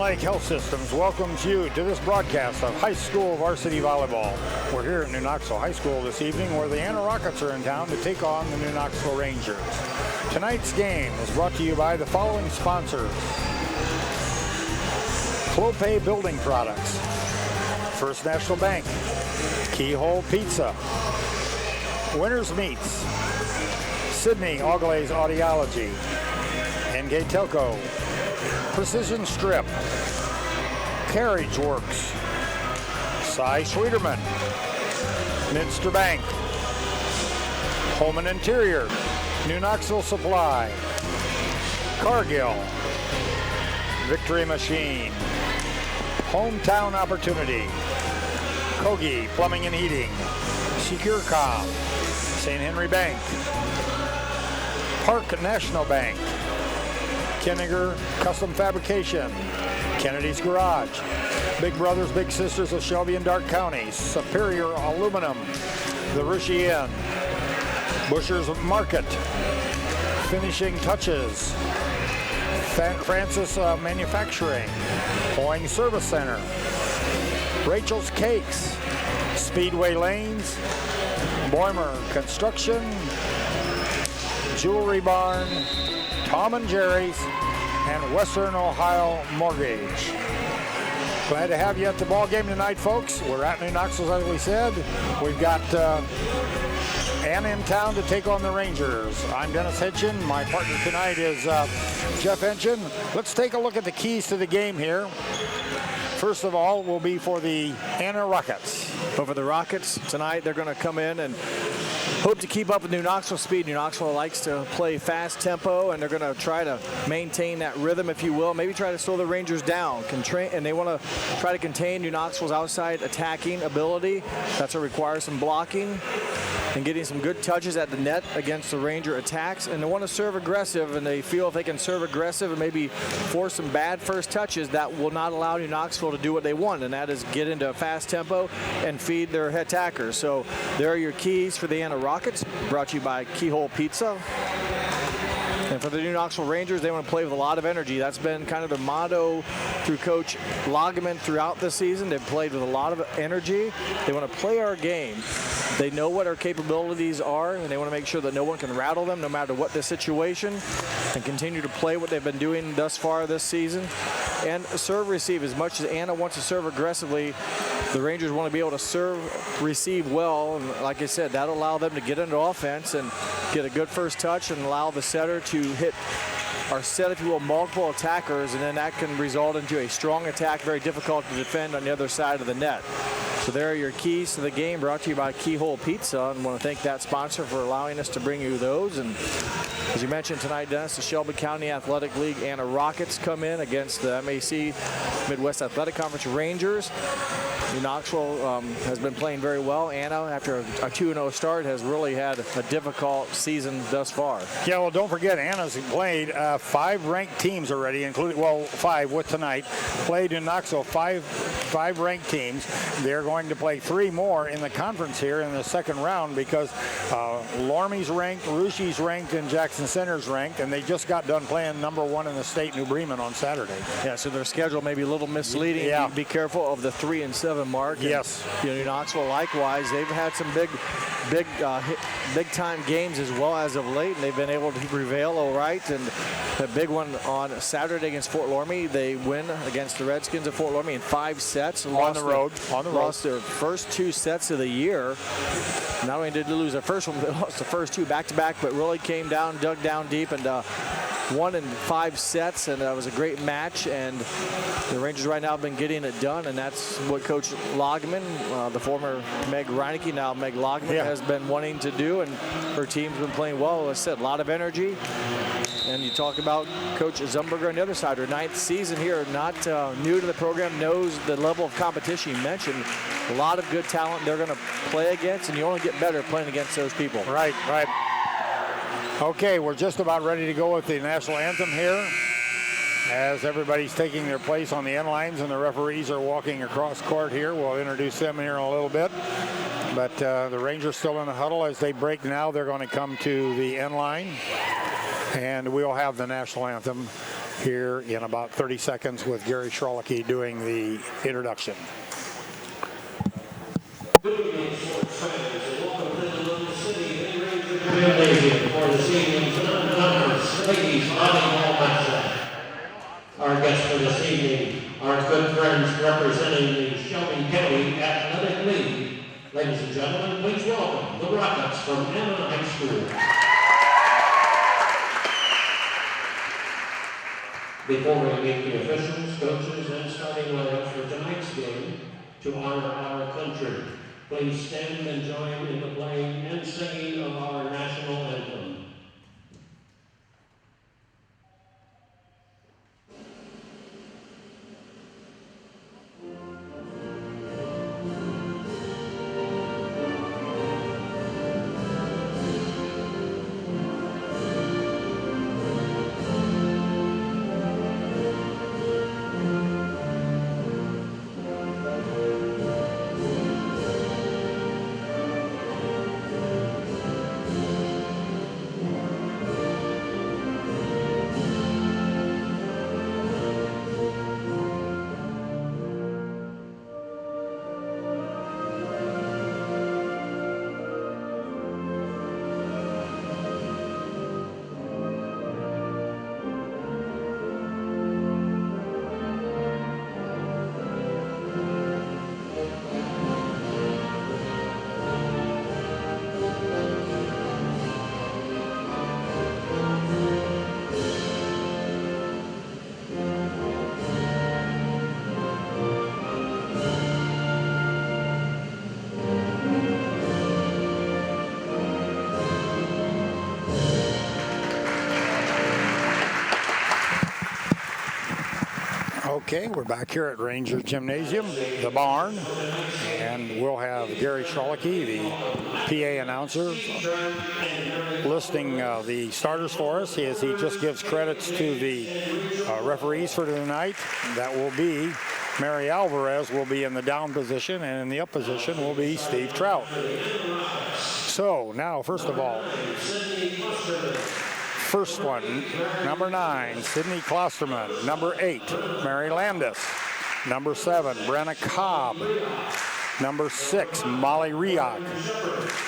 Lake Health Systems welcomes you to this broadcast of high school varsity volleyball. We're here at New Knoxville High School this evening where the Anna Rockets are in town to take on the New Knoxville Rangers. Tonight's game is brought to you by the following sponsors: Clopay Building Products, First National Bank, Keyhole Pizza, Winners Meats, Sydney Auglai's Audiology, NKTelco, Precision Strip, Carriage Works, Cy Schwederman, Minster Bank, Home and Interior, New Knoxville Supply, Cargill, Victory Machine, Hometown Opportunity, Kogi Plumbing and Heating, SecureCom, St. Henry Bank, Park National Bank, Kenninger Custom Fabrication, Kennedy's Garage, Big Brothers Big Sisters of Shelby and Darke Counties, Superior Aluminum, the Rishi Inn, Busher's Market, Finishing Touches, Francis Manufacturing, Hoying Service Center, Rachel's Cakes, Speedway Lanes, Boimer Construction, Jewelry Barn, Tom and Jerry's, and Western Ohio Mortgage. Glad to have you at the ball game tonight, folks. We're at New Knoxville, as we said. We've got Anna in town to take on the Rangers. I'm Dennis Hitchin. My partner tonight is Jeff Hitchin. Let's take a look at the keys to the game here. First of all, will be for the Anna Rockets. But for the Rockets tonight, they're going to come in and hope to keep up with New Knoxville speed. New Knoxville likes to play fast tempo, and they're going to try to maintain that rhythm, if you will. Maybe try to slow the Rangers down. And they want to try to contain New Knoxville's outside attacking ability. That's what requires some blocking and getting some good touches at the net against the Ranger attacks. And they want to serve aggressive, and they feel if they can serve aggressive and maybe force some bad first touches, that will not allow New Knoxville to do what they want, and that is get into a fast tempo and feed their attackers. So there are your keys for the Anna Rockets, brought to you by Keyhole Pizza. And for the New Knoxville Rangers, they want to play with a lot of energy. That's been kind of their motto through Coach Lageman throughout the season. They've played with a lot of energy. They want to play our game. They know what our capabilities are, and they want to make sure that no one can rattle them no matter what the situation, and continue to play what they've been doing thus far this season. And serve receive. As much as Anna wants to serve aggressively, the Rangers want to be able to serve receive well. And like I said, that'll allow them to get into offense and get a good first touch and allow the setter to hit or set, if you will, multiple attackers, and then that can result into a strong attack, very difficult to defend on the other side of the net. So there are your keys to the game, brought to you by Keyhole Pizza, and want to thank that sponsor for allowing us to bring you those. And as you mentioned tonight, Dennis, the Shelby County Athletic League Anna Rockets come in against the MAC Midwest Athletic Conference Rangers. New Knoxville has been playing very well. Anna, after a 2-0 start, has really had a difficult season thus far. Yeah, well, don't forget, Anna's played 5 ranked teams already, including, well, 5 with tonight. Played in Knoxville, five ranked teams. They're going to play 3 more in the conference here in the second round because Lormy's ranked, Rushie's ranked, and Jackson Center's ranked, and they just got done playing #1 in the state, New Bremen, on Saturday. Yeah, so their schedule may be a little misleading. Yeah. Be careful of the 3-7 mark. Yes. And, New Knoxville, likewise, they've had some big time games as well as of late, and they've been able to prevail all right. And the big one on Saturday against Fort Loramie, they win against the Redskins of Fort Loramie in 5 sets. On the road. Lost their first 2 sets of the year. Not only did they lose their first one, they lost the first 2 back-to-back, but really came down, dug down deep, and won in 5 sets, and that was a great match. And the Rangers right now have been getting it done, and that's what Coach Lageman, the former Meg Reineke, now Meg Lageman, has been wanting to do, and her team's been playing well. As I said, a lot of energy. And you talk about Coach Zumberger on the other side, her 9th season here, not new to the program, knows the level of competition you mentioned. A lot of good talent they're going to play against, and you only get better playing against those people. Right. Okay, we're just about ready to go with the national anthem here, as everybody's taking their place on the end lines and the referees are walking across court here. We'll introduce them here in a little bit. But the Rangers still in the huddle. As they break now, they're going to come to the end line, and we'll have the national anthem here in about 30 seconds with Gary Schrolicki doing the introduction. Good evening, sports fans, and welcome to the Little City Ranger Gymnasium for this evening's non-conference ladies volleyball match. Our guests for this evening are good friends representing the Shelby County Athletic League. Ladies and gentlemen, please welcome the Rockets from Anna High School. Before we meet the officials, coaches, and starting lineups for tonight's game, to honor our country, please stand and join in the playing and singing of our national anthem. Okay, we're back here at Ranger Gymnasium, the barn, and we'll have Gary Schrolicki, the PA announcer, listing the starters for us as he just gives credits to the referees for tonight. That will be Mary Alvarez will be in the down position, and in the up position will be Steve Trout. So now, first of all, first one, number 9, Sydney Klosterman. Number 8, Mary Landis. Number 7, Brenna Cobb. Number 6, Molly Riak.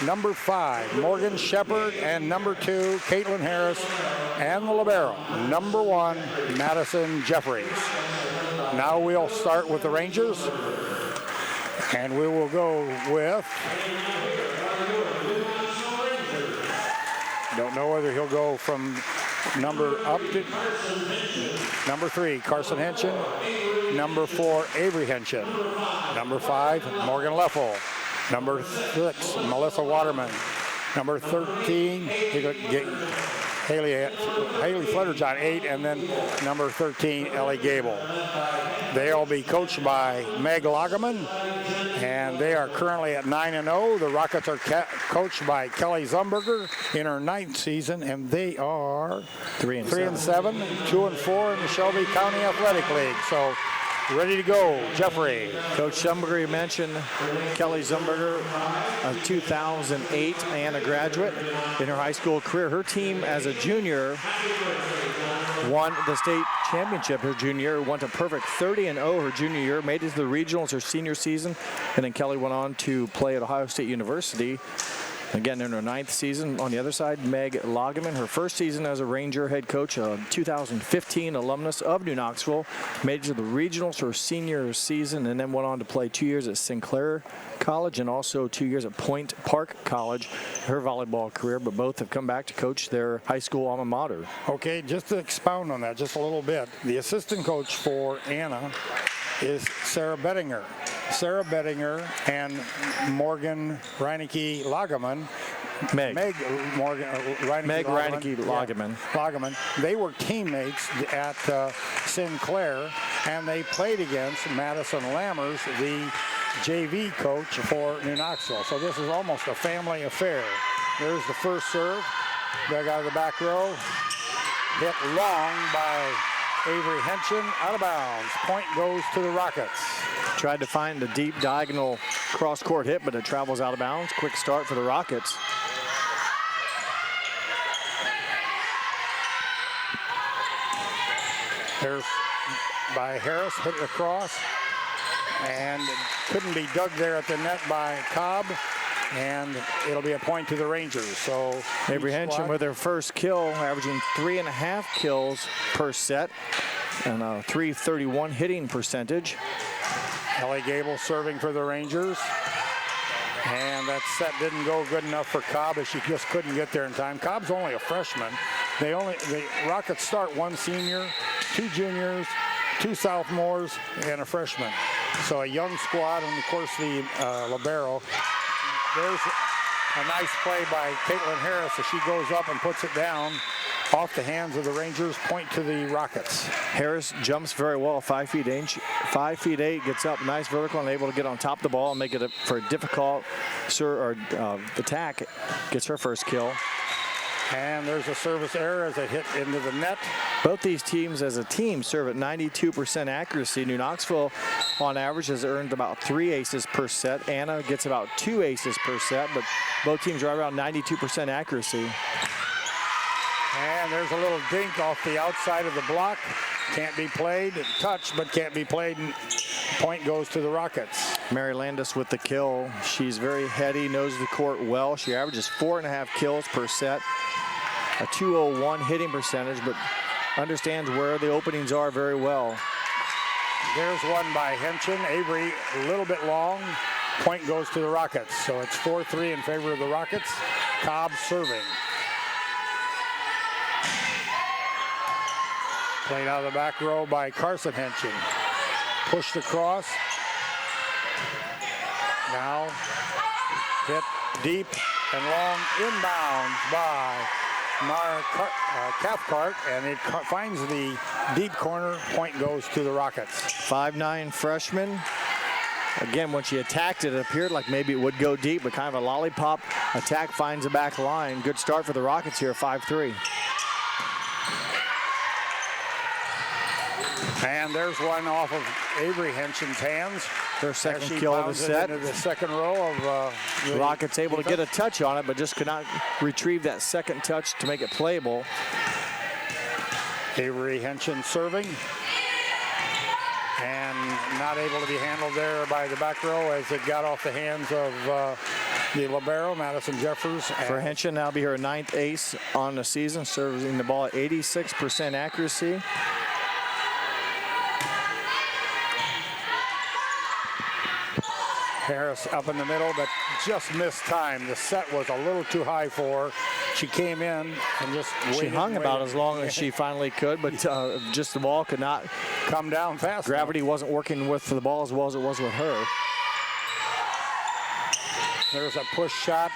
Number 5, Morgan Shepard. And number 2, Caitlin Harris. And the libero, number 1, Madison Jeffries. Now we'll start with the Rangers. And we will go with... Don't know whether he'll go from number up to number 3, Carson Henshin. Number 4, Avery Henshin. Number 5, Morgan Leffel. Number 6, Melissa Waterman. Number 13, Haley Flutterjohn, 8, and then number 13, Ellie Gable. They'll be coached by Meg Lagerman, and they are currently at 9-0. The Rockets are coached by Kelly Zumberger in her 9th season, and they are 3-7, 2-4 in the Shelby County Athletic League. So ready to go, Jeffrey. Coach Zumberger, you mentioned Kelly Zumberger, a 2008 Anna graduate in her high school career. Her team as a junior won the state championship her junior year, went to perfect 30-0 her junior year, made it to the regionals her senior season, and then Kelly went on to play at Ohio State University. Again, in her 9th season. On the other side, Meg Lagerman, her first season as a Ranger head coach, a 2015 alumnus of New Knoxville, made it to the regionals her senior season, and then went on to play 2 years at Sinclair College and also 2 years at Point Park College, her volleyball career, but both have come back to coach their high school alma mater. Okay, just to expound on that just a little bit, the assistant coach for Anna is Sarah Bettinger. Sarah Bettinger and Morgan Reineke Lagerman. Meg Reineke Lagerman. Lagerman. They were teammates at Sinclair, and they played against Madison Lammers, the JV coach for New Knoxville. So this is almost a family affair. There's the first serve. Back out of the back row. Hit long by Avery Henshin, out of bounds. Point goes to the Rockets. Tried to find a deep diagonal cross-court hit, but it travels out of bounds. Quick start for the Rockets. There's by Harris, hit it across, and couldn't be dug there at the net by Cobb, and it'll be a point to the Rangers. So Avery Henson with her first kill, averaging 3.5 kills per set and a .331 hitting percentage. Ellie Gable serving for the Rangers. And that set didn't go good enough for Cobb, as she just couldn't get there in time. Cobb's only a freshman. The Rockets start 1 senior, 2 juniors, 2 sophomores, and a freshman. So a young squad, and of course the libero. There's a nice play by Caitlin Harris as she goes up and puts it down off the hands of the Rangers. Point to the Rockets. Harris jumps very well, 5'8", 5'8", gets up nice vertical and able to get on top of the ball and make it for a difficult attack. Gets her first kill. And there's a service error as it hit into the net. Both these teams as a team serve at 92% accuracy. New Knoxville on average has earned about 3 aces per set. Anna gets about 2 aces per set, but both teams are around 92% accuracy. And there's a little dink off the outside of the block. Can't be played, touched, but can't be played. Point goes to the Rockets. Mary Landis with the kill. She's very heady, knows the court well. She averages 4.5 kills per set, a .201 hitting percentage, but understands where the openings are very well. There's one by Henson. Avery a little bit long. Point goes to the Rockets. So it's 4-3 in favor of the Rockets. Cobb serving. Played out of the back row by Carson Henson. Pushed across. Now hit deep and long, inbounds by Mara Cathcart, and it finds the deep corner. Point goes to the Rockets. 5'9" freshman. Again, when she attacked it, it appeared like maybe it would go deep, but kind of a lollipop attack finds the back line. Good start for the Rockets here, 5-3. And there's one off of Avery Henson's hands. Her second kill of the set. Into the second row of the Rockets able to get a touch on it, but just could not retrieve that second touch to make it playable. Avery Henson serving. And not able to be handled there by the back row as it got off the hands of the libero, Madison Jeffers. For Henson, now be her 9th ace on the season, serving the ball at 86% accuracy. Harris up in the middle, but just missed time. The set was a little too high for her. She came in and just waited. She hung about as long as she finally could, but just the ball could not come down fast. Gravity wasn't working with the ball as well as it was with her. There's a push shot.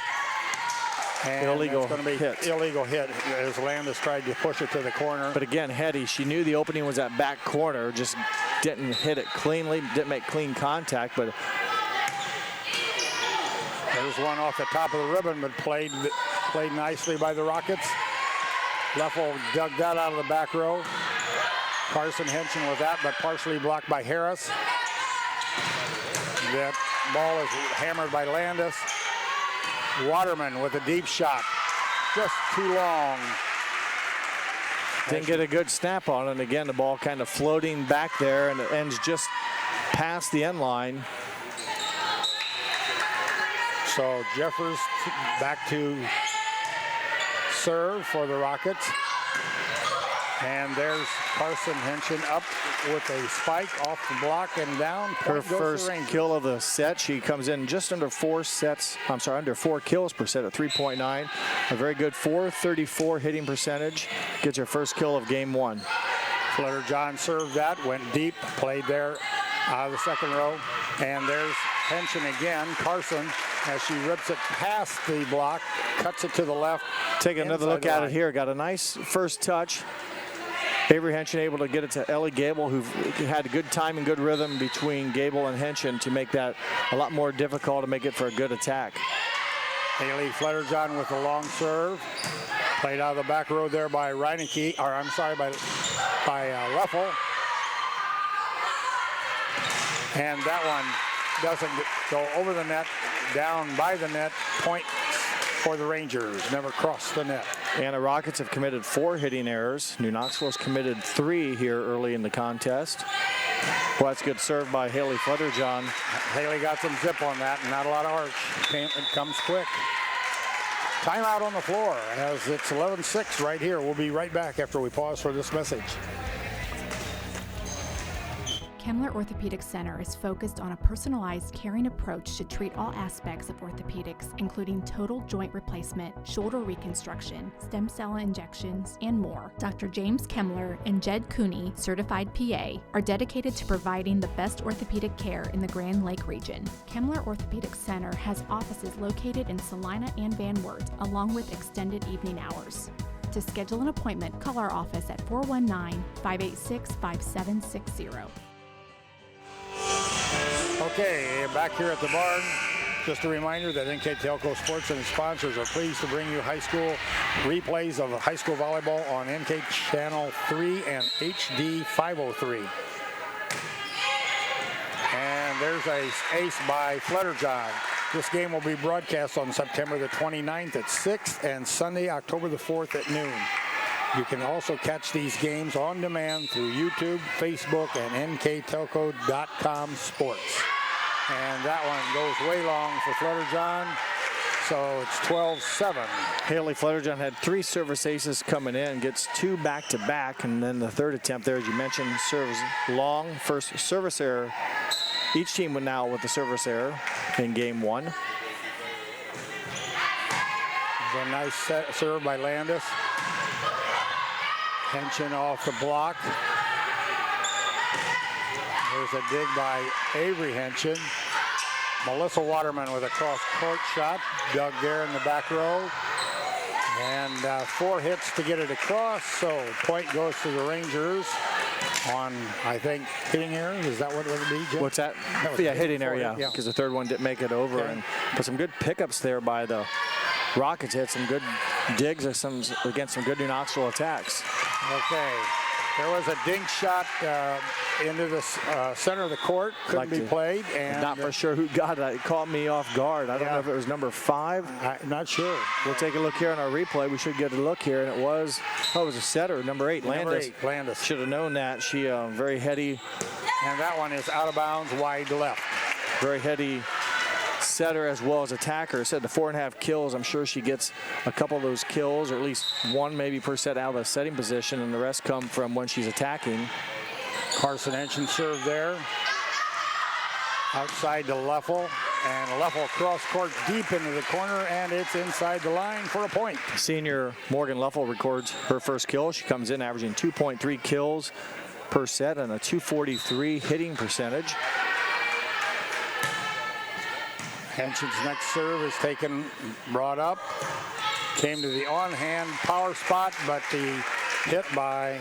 And illegal hit. Illegal hit as Landis tried to push it to the corner. But again, Hetty, she knew the opening was that back corner, just didn't hit it cleanly, didn't make clean contact, but there's one off the top of the ribbon, but played nicely by the Rockets. Leffel dug that out of the back row. Carson Henson with that, but partially blocked by Harris. That ball is hammered by Landis. Waterman with a deep shot. Just too long. Didn't get a good snap on it. And again, the ball kind of floating back there, and it ends just past the end line. So Jeffers back to serve for the Rockets. And there's Carson Henson up with a spike off the block and down. Her first kill of the set. She comes in just under 4 kills per set at 3.9. A very good .434 hitting percentage. Gets her first kill of game 1. Flutter John served that, went deep, played there out of the second row. And there's Henson again. Carson, as she rips it past the block, cuts it to the left. Take another look at it here. Got a nice first touch. Avery Henson able to get it to Ellie Gable, who had a good time and good rhythm between Gable and Henson to make that a lot more difficult to make it for a good attack. Haley Fletterjohn with a long serve. Played out of the back row there by Reineke, or I'm sorry, by Leffel. And that one doesn't go over the net, down by the net. Point for the Rangers. Never crossed the net. And the Rockets have committed 4 hitting errors. New Knoxville has committed 3 here early in the contest. Well, that's good serve by Haley Flutterjohn. Haley got some zip on that and not a lot of arch. It comes quick. Timeout on the floor as it's 11-6 right here. We'll be right back after we pause for this message. Kemmler Orthopedic Center is focused on a personalized, caring approach to treat all aspects of orthopedics, including total joint replacement, shoulder reconstruction, stem cell injections, and more. Dr. James Kemmler and Jed Cooney, certified PA, are dedicated to providing the best orthopedic care in the Grand Lake region. Kemmler Orthopedic Center has offices located in Salina and Van Wert, along with extended evening hours. To schedule an appointment, call our office at 419-586-5760. Okay, back here at the barn. Just a reminder that NKTelco Sports and its sponsors are pleased to bring you high school replays of high school volleyball on NK Channel 3 and HD 503. And there's an ace by Flutterjohn. This game will be broadcast on September the 29th at 6 and Sunday, October the 4th at noon. You can also catch these games on demand through YouTube, Facebook, and NKTelco.com sports. And that one goes way long for Flutterjohn, so it's 12-7. Haley Flutterjohn had 3 service aces coming in, gets 2 back-to-back, and then the third attempt there, as you mentioned, serves long. First service error. Each team went now with the service error in game 1. It's a nice serve by Landis. Henshin off the block. There's a dig by Avery Henshin. Melissa Waterman with a cross-court shot. Dug there in the back row. And 4 hits to get it across. So point goes to the Rangers on, I think, hitting error. Is that what it would be, Jim? What's that? Yeah, hitting error, yeah. Because the third one didn't make it over. Okay. But some good pickups there by the Rockets. Had some good digs against some good New Knoxville attacks. Okay. There was a dink shot into the center of the court. Couldn't be played. And not for sure who got it. It caught me off guard. I don't know if it was number 5. I'm not sure. We'll take a look here on our replay. We should get a look here. And it was, it was a setter, number 8, Landis. Number 8, Landis. Should have known that. She very heady. And that one is out of bounds, wide left. Very heady setter as well as attacker. Said the 4.5 kills. I'm sure she gets a couple of those kills, or at least 1 maybe per set out of the setting position, and the rest come from when she's attacking. Carson Henshin served there. Outside to Leffel, and Leffel cross court deep into the corner, and it's inside the line for a point. Senior Morgan Leffel records her first kill. She comes in averaging 2.3 kills per set and a 243 hitting percentage. Henshin's next serve is brought up. Came to the on-hand power spot, but the hit by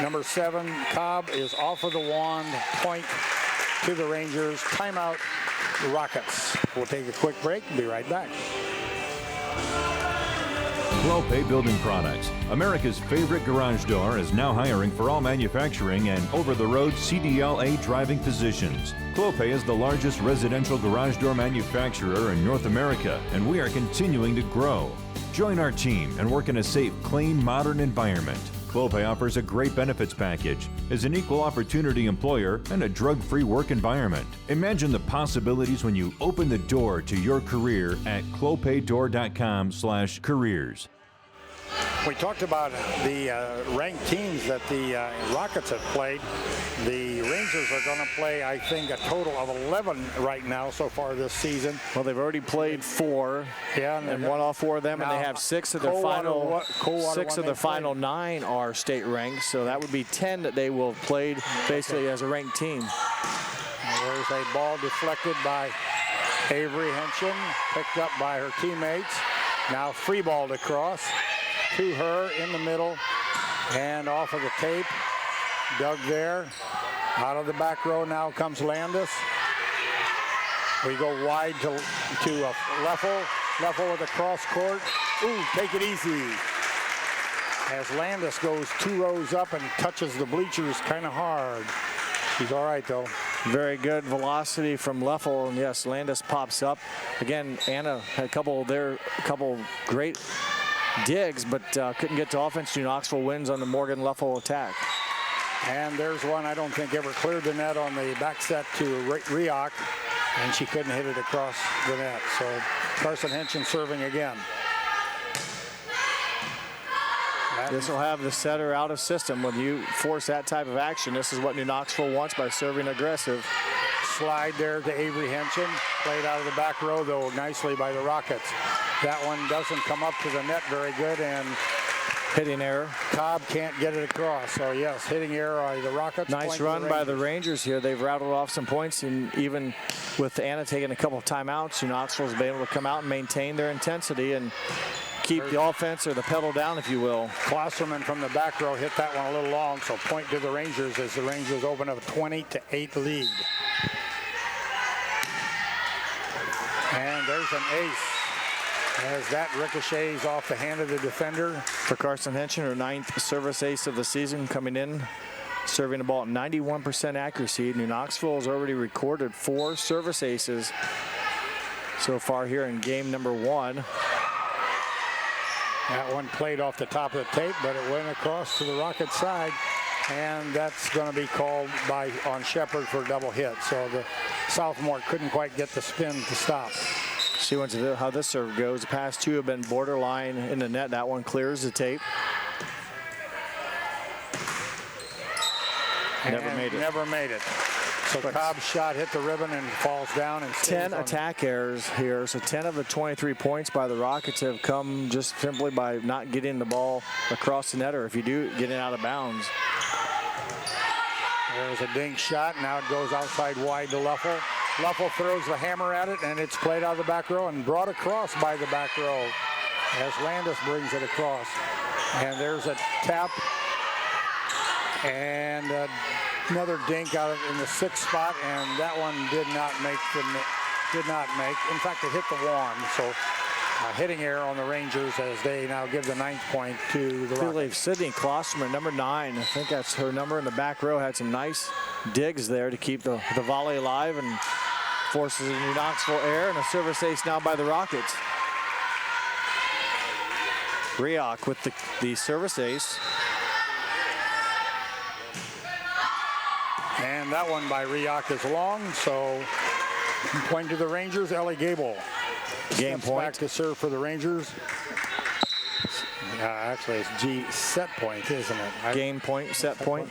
number 7, Cobb, is off of the wand. Point to the Rangers. Timeout, the Rockets. We'll take a quick break and be right back. Clopay Building Products, America's favorite garage door, is now hiring for all manufacturing and over-the-road CDLA driving positions. Clopay is the largest residential garage door manufacturer in North America, and we are continuing to grow. Join our team and work in a safe, clean, modern environment. Clopay offers a great benefits package, is an equal opportunity employer, and a drug-free work environment. Imagine the possibilities when you open the door to your career at clopaydoor.com/careers. We talked about the ranked teams that the Rockets have played. The Rangers are going to play, I think, a total of 11 right now so far this season. Well, they've already played 4, and won all 4 of them, and they have 6 of their final 9 are state ranked. So that would be 10 that they will have played basically as a ranked team. There's a ball deflected by Avery Henshin, picked up by her teammates. Now free ball to cross to her in the middle and off of the tape. Dug there. Out of the back row now comes Landis. We go wide to Leffel. Leffel with a cross court. Ooh, take it easy. As Landis goes 2 rows up and touches the bleachers kind of hard. She's all right though. Very good velocity from Leffel, and yes, Landis pops up. Again, Anna had a couple great digs, but couldn't get to offense. New Knoxville wins on the Morgan Leffel attack. And there's one I don't think ever cleared the net on the back set to Rioch, and she couldn't hit it across the net. So Carson Henson serving again. This will have the setter out of system. When you force that type of action, this is what New Knoxville wants by serving aggressive. Slide there to Avery Henson. Played out of the back row, though, nicely by the Rockets. That one doesn't come up to the net very good, and hitting error. Cobb can't get it across. So, yes, hitting error by the Rockets. Nice run by the Rangers here. They've rattled off some points, and even with Anna taking a couple of timeouts, New Knoxville's been able to come out and maintain their intensity and keep the offense, or the pedal down, if you will. Klosterman from the back row hit that one a little long, so point to the Rangers as the Rangers open up a 20-8 lead. And there's an ace as that ricochets off the hand of the defender. For Carson Henson, her 9th service ace of the season, coming in, serving the ball at 91% accuracy. New Knoxville has already recorded 4 service aces so far here in game number 1. That one played off the top of the tape, but it went across to the Rocket side, and that's going to be called on Shepard for a double hit. So the sophomore couldn't quite get the spin to stop. See how this serve goes. The past 2 have been borderline in the net. That one clears the tape. Never made it. So Cobb's shot hit the ribbon and falls down. And 10 attack errors here. So 10 of the 23 points by the Rockets have come just simply by not getting the ball across the net, or if you do, getting out of bounds. There's a dink shot. Now it goes outside wide to Leffel. Leffel throws the hammer at it, and it's played out of the back row and brought across by the back row as Landis brings it across. And there's a tap and another dink out in the 6th spot, and that one did not make. In fact, it hit the wand. So hitting error on the Rangers as they now give the 9th point to the Rockets. I believe Sydney Klosterman, number 9, I think that's her number in the back row, had some nice digs there to keep the volley alive and forces a New Knoxville error, and a service ace now by the Rockets. Rioch with the service ace. And that one by Rioch is long, so point to the Rangers. Ellie Gable game point back to serve for the Rangers. Actually, it's G set point, isn't it? Game point, set point.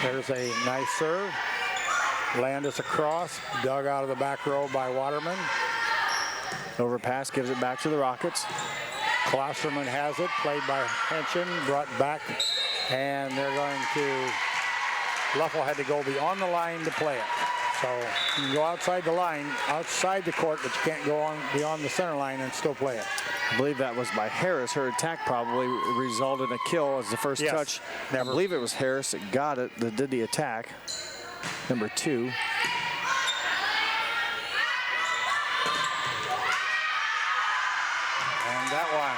There's a nice serve. Landis across, dug out of the back row by Waterman. Overpass gives it back to the Rockets. Klosterman has it, played by Henson, brought back, and they're going to. Leffel had to go beyond the line to play it. So you can go outside the line, outside the court, but you can't go on beyond the center line and still play it. I believe that was by Harris. Her attack probably resulted in a kill as the first touch. I believe it was Harris that got it, that did the attack. Number 2. And that one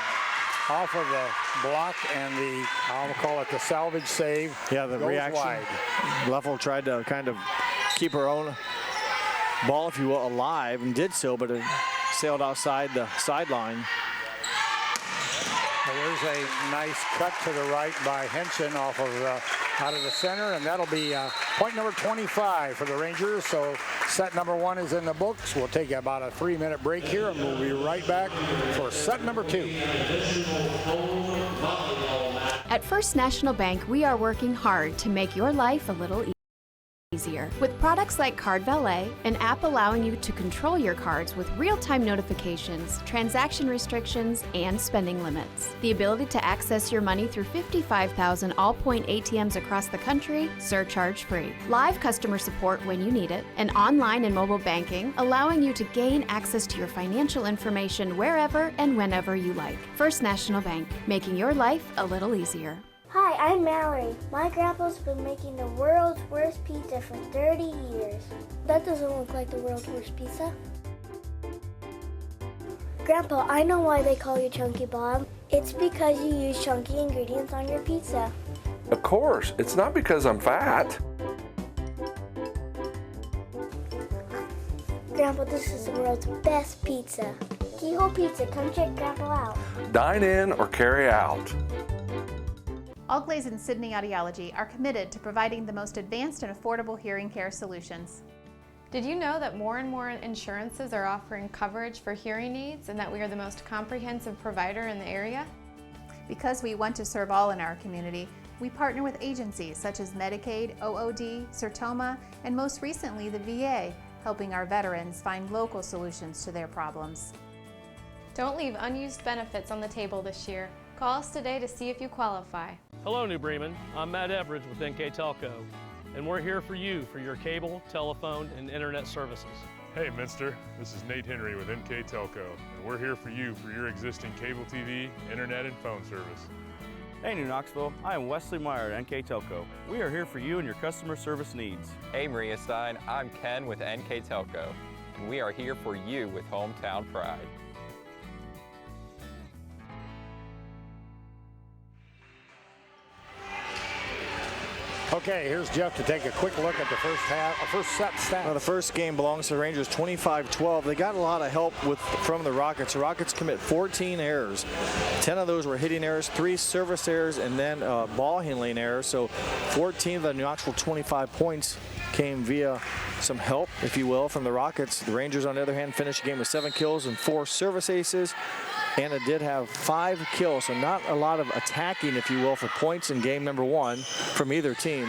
off of the block and the, I'll call it the salvage save. Yeah, the reaction. Wide. Leffel tried to kind of keep her own ball, if you will, alive, and did so, but it sailed outside the sideline. Well, there's a nice cut to the right by Henson off of out of the center, and that'll be point number 25 for the Rangers. So set number 1 is in the books. We'll take about a 3-minute break here, and we'll be right back for set number 2. At First National Bank, we are working hard to make your life a little easier. With products like Card Valet, an app allowing you to control your cards with real-time notifications, transaction restrictions, and spending limits. The ability to access your money through 55,000 all-point ATMs across the country, surcharge-free. Live customer support when you need it, and online and mobile banking, allowing you to gain access to your financial information wherever and whenever you like. First National Bank, making your life a little easier. Hi, I'm Mallory. My grandpa's been making the world's worst pizza for 30 years. That doesn't look like the world's worst pizza. Grandpa, I know why they call you Chunky Bob. It's because you use chunky ingredients on your pizza. Of course, it's not because I'm fat. Grandpa, this is the world's best pizza. Keyhole Pizza, come check Grandpa out. Dine in or carry out. Allglaze and Sydney Audiology are committed to providing the most advanced and affordable hearing care solutions. Did you know that more and more insurances are offering coverage for hearing aids and that we are the most comprehensive provider in the area? Because we want to serve all in our community, we partner with agencies such as Medicaid, OOD, Sertoma, and most recently the VA, helping our veterans find local solutions to their problems. Don't leave unused benefits on the table this year. Call us today to see if you qualify. Hello, New Bremen. I'm Matt Everidge with NKTelco, and we're here for you for your cable, telephone, and internet services. Hey, Minster. This is Nate Henry with NKTelco, and we're here for you for your existing cable TV, internet, and phone service. Hey, New Knoxville. I am Wesley Meyer at NKTelco. We are here for you and your customer service needs. Hey, Maria Stein. I'm Ken with NKTelco, and we are here for you with hometown pride. Okay, here's Jeff to take a quick look at the first set stats. Well, the first game belongs to the Rangers, 25-12. They got a lot of help from the Rockets. The Rockets commit 14 errors. 10 of those were hitting errors, 3 service errors, and then ball handling errors. So 14 of the Knoxville 25 points came via some help, if you will, from the Rockets. The Rangers, on the other hand, finished the game with 7 kills and 4 service aces. Anna did have 5 kills, so not a lot of attacking, if you will, for points in game number 1 from either team.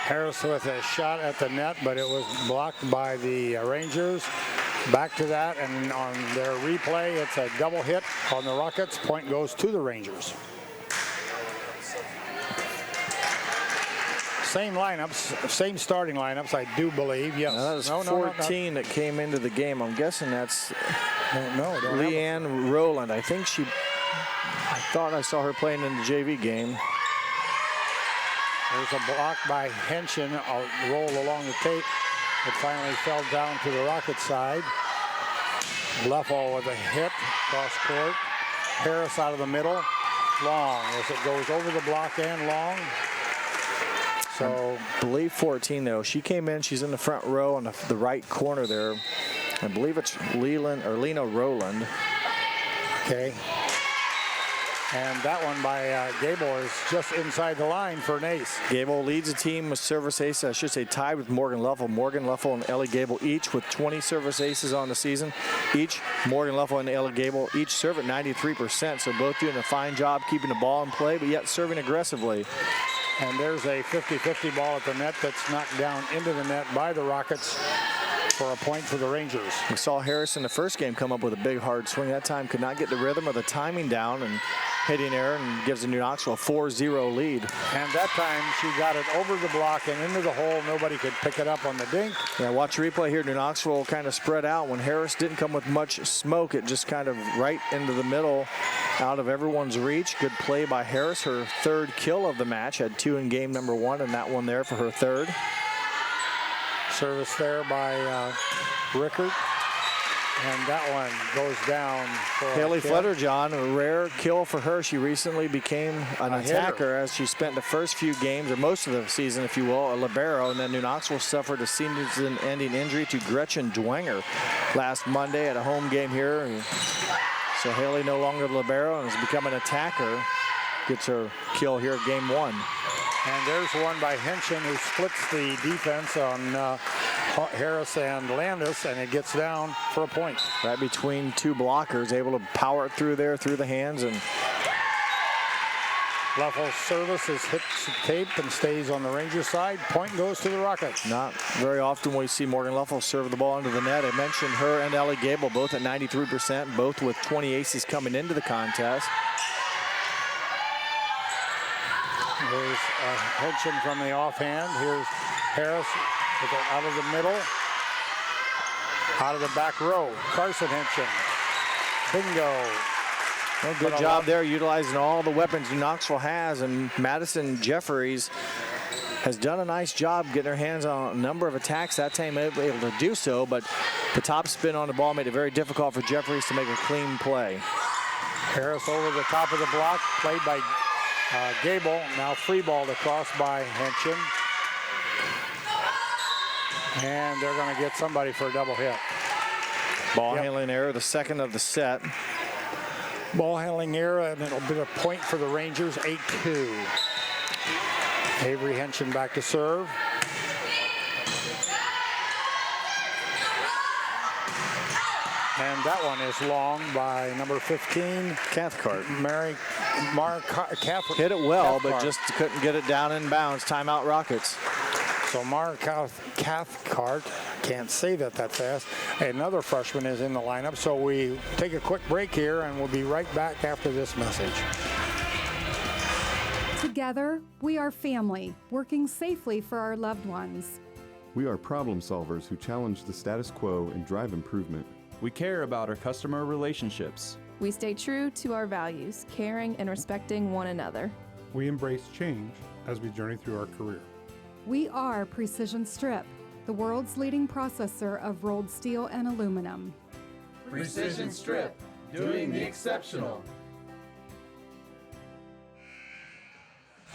Harris with a shot at the net, but it was blocked by the Rangers. Back to that, and on their replay, it's a double hit on the Rockets. Point goes to the Rangers. Same lineups, same starting lineups, I do believe. Yes. Now that was 14 that came into the game. I'm guessing that's Leanne Rowland. I thought I saw her playing in the JV game. There's a block by Henshin. I'll roll along the tape. It finally fell down to the Rocket side. Leffel with a hit cross court. Harris out of the middle. Long as it goes over the block and long. So I believe 14 though. She came in. She's in the front row on the right corner there. I believe it's Lena Rowland. Okay. And that one by Gable is just inside the line for an ace. Gable leads the team with service aces. I should say tied with Morgan Leffel. Morgan Leffel and Ellie Gable each with 20 service aces on the season. Morgan Leffel and Ellie Gable each serve at 93%. So both doing a fine job keeping the ball in play, but yet serving aggressively. And there's a 50-50 ball at the net that's knocked down into the net by the Rockets for a point for the Rangers. We saw Harris in the first game come up with a big hard swing. That time could not get the rhythm or the timing down, and hitting error, and gives the New Knoxville a 4-0 lead. And that time she got it over the block and into the hole. Nobody could pick it up on the dink. Yeah, watch the replay here. New Knoxville kind of spread out. When Harris didn't come with much smoke, it just kind of right into the middle, out of everyone's reach. Good play by Harris. Her 3rd kill of the match. Had 2 in game number 1, and that one there for her 3rd. Service there by Rickard. And that one goes down for Haley Flutterjohn, a rare kill for her. She recently became an attacker as she spent the first few games, or most of the season, if you will, a libero. And then New Knoxville suffered a season-ending injury to Gretchen Dwenger last Monday at a home game here. And so Haley no longer the libero and has become an attacker. Gets her kill here at game 1. And there's one by Henshin who splits the defense on Harris and Landis, and it gets down for a point. Right between 2 blockers, able to power it through there, through the hands. And Leffel's service is hit tape and stays on the Rangers side. Point goes to the Rockets. Not very often we see Morgan Leffel serve the ball into the net. I mentioned her and Ellie Gable both at 93%, both with 20 aces coming into the contest. There's Henshin from the offhand. Here's Harris with it out of the middle. Out of the back row. Carson Henshin. Bingo. Well, good job there, utilizing all the weapons New Knoxville has. And Madison Jeffries has done a nice job getting her hands on a number of attacks. That time able to do so, but the top spin on the ball made it very difficult for Jeffries to make a clean play. Harris over the top of the block, played by Gable. Now free balled across by Henshin. And they're going to get somebody for a double hit. Ball handling error, the second of the set. Ball handling error, and it'll be a point for the Rangers, 8-2. Avery Henshin back to serve. And that one is long by number 15. Cathcart. Cathcart. Hit it well, Cathcart. but just couldn't get it down in bounds. Timeout Rockets. So Cathcart, can't say that fast. Another freshman is in the lineup. So we take a quick break here, and we'll be right back after this message. Together, we are family, working safely for our loved ones. We are problem solvers who challenge the status quo and drive improvement. We care about our customer relationships. We stay true to our values, caring and respecting one another. We embrace change as we journey through our career. We are Precision Strip, the world's leading processor of rolled steel and aluminum. Precision Strip, doing the exceptional.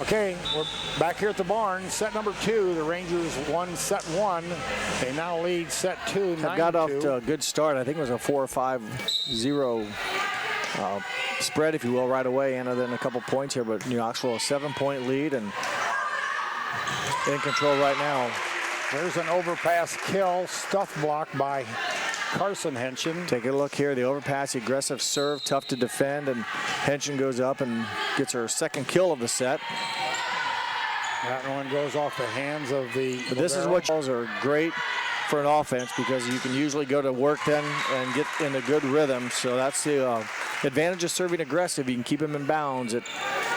Okay, we're back here at the barn. Set number 2, the Rangers won set 1. They now lead set 2, 9-2. Got off to a good start. I think it was a 4 or 5-0 spread, if you will, right away. And then a couple points here, but New Knoxville a 7-point lead and in control right now. There's an overpass kill, stuff block by Carson Henshin. Take a look here, the overpass, aggressive serve, tough to defend, and Henshin goes up and gets her second kill of the set. That one goes off the hands of the But this is what balls are great for an offense, because you can usually go to work then and get in a good rhythm. So that's the advantage of serving aggressive. You can keep them in bounds. It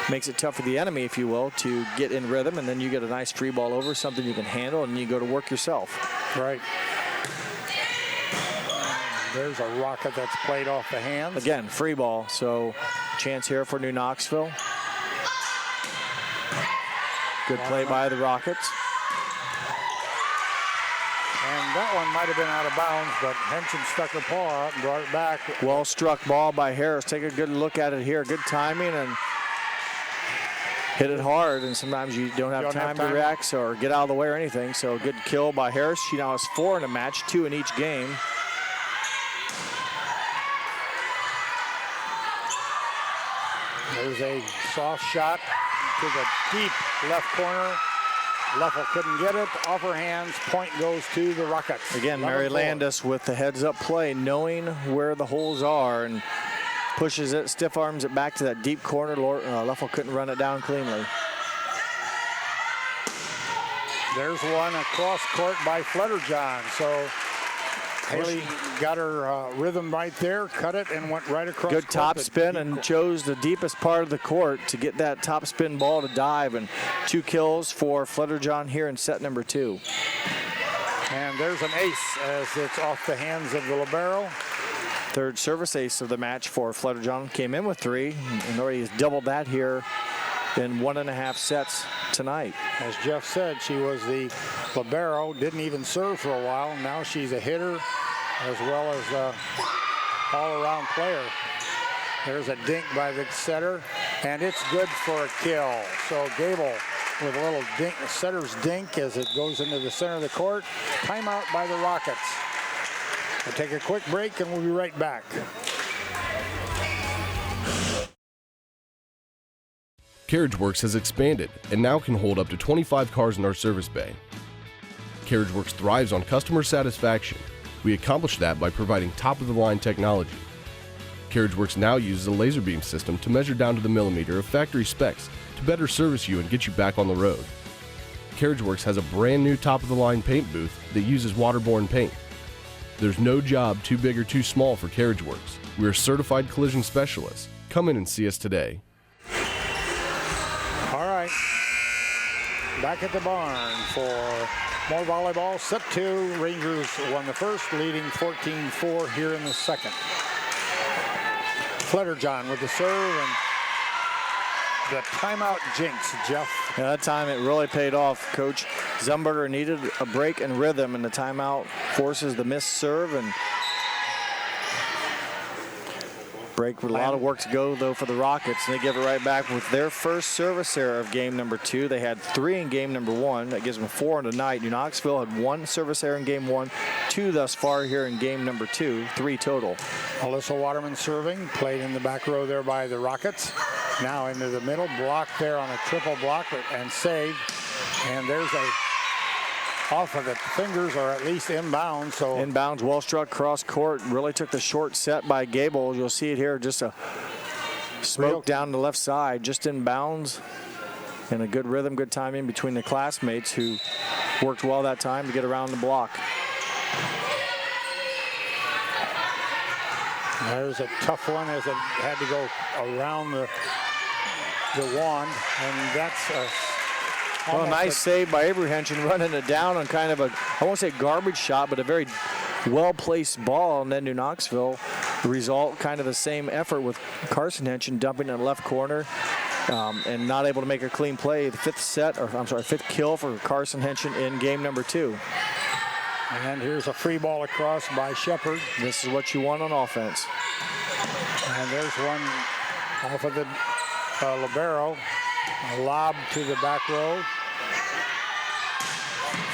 makes it tough for the enemy, if you will, to get in rhythm, and then you get a nice free ball over, something you can handle, and you go to work yourself. Right. There's a rocket that's played off the hands. Again, free ball, so chance here for New Knoxville. Good play by the Rockets. And that one might have been out of bounds, but Henshin stuck her paw out and brought it back. Well struck ball by Harris. Take a good look at it here. Good timing, and hit it hard, and sometimes you don't have time to react or get out of the way or anything. So good kill by Harris. She now has 4 in a match, 2 in each game. There's a soft shot to the deep left corner. Leffel couldn't get it. Off her hands. Point goes to the Rockets. Again, Mary Landis with the heads-up play, knowing where the holes are, and pushes it, stiff arms it back to that deep corner. Leffel couldn't run it down cleanly. There's one across court by Flutterjohn. So Haley got her rhythm right there, cut it, and went right across. Good top spin, and chose the deepest part of the court to get that top spin ball to dive, and 2 kills for Flutterjohn here in set number 2. And there's an ace as it's off the hands of the libero. Third service ace of the match for Flutterjohn. Came in with 3 and already has doubled that here in 1.5 sets tonight. As Jeff said, she was the libero, didn't even serve for a while. Now she's a hitter as well as a all-around player. There's a dink by the setter, and it's good for a kill. So Gable with a little dink, setter's dink as it goes into the center of the court. Timeout by the Rockets. We'll take a quick break and we'll be right back. CarriageWorks has expanded and now can hold up to 25 cars in our service bay. CarriageWorks thrives on customer satisfaction. We accomplish that by providing top-of-the-line technology. CarriageWorks now uses a laser beam system to measure down to the millimeter of factory specs to better service you and get you back on the road. CarriageWorks has a brand new top-of-the-line paint booth that uses waterborne paint. There's no job too big or too small for CarriageWorks. We're certified collision specialists. Come in and see us today. All right, back at the barn for more volleyball. Set 2, Rangers won the first, leading 14-4 here in the second. Flutterjohn with the serve, and the timeout jinx, Jeff. Yeah, that time it really paid off. Coach Zumberger needed a break in rhythm, and the timeout forces the missed serve, and break. With a lot of work to go, though, for the Rockets, and they give it right back with their first service error of game number 2. They had 3 in game number 1. That gives them 4 on tonight. New Knoxville had 1 service error in game 1, 2 thus far here in game number 2, 3 total. Alyssa Waterman serving, played in the back row there by the Rockets. Now into the middle, block there on a triple block and save. And there's a off of the fingers, or at least inbounds. So inbounds, well struck cross court. Really took the short set by Gable. You'll see it here, just a smoke down the left side, just inbounds. And a good rhythm, good timing between the classmates who worked well that time to get around the block. There's a tough one as it had to go around the wand, and that's a well, a nice save by Avery Henson, running it down on kind of a, I won't say garbage shot, but a very well-placed ball. And then New Knoxville, the result, kind of the same effort with Carson Henson dumping in the left corner and not able to make a clean play. The fifth kill for Carson Henson in game number 2. And here's a free ball across by Shepard. This is what you want on offense. And there's one off of the libero. A lob to the back row.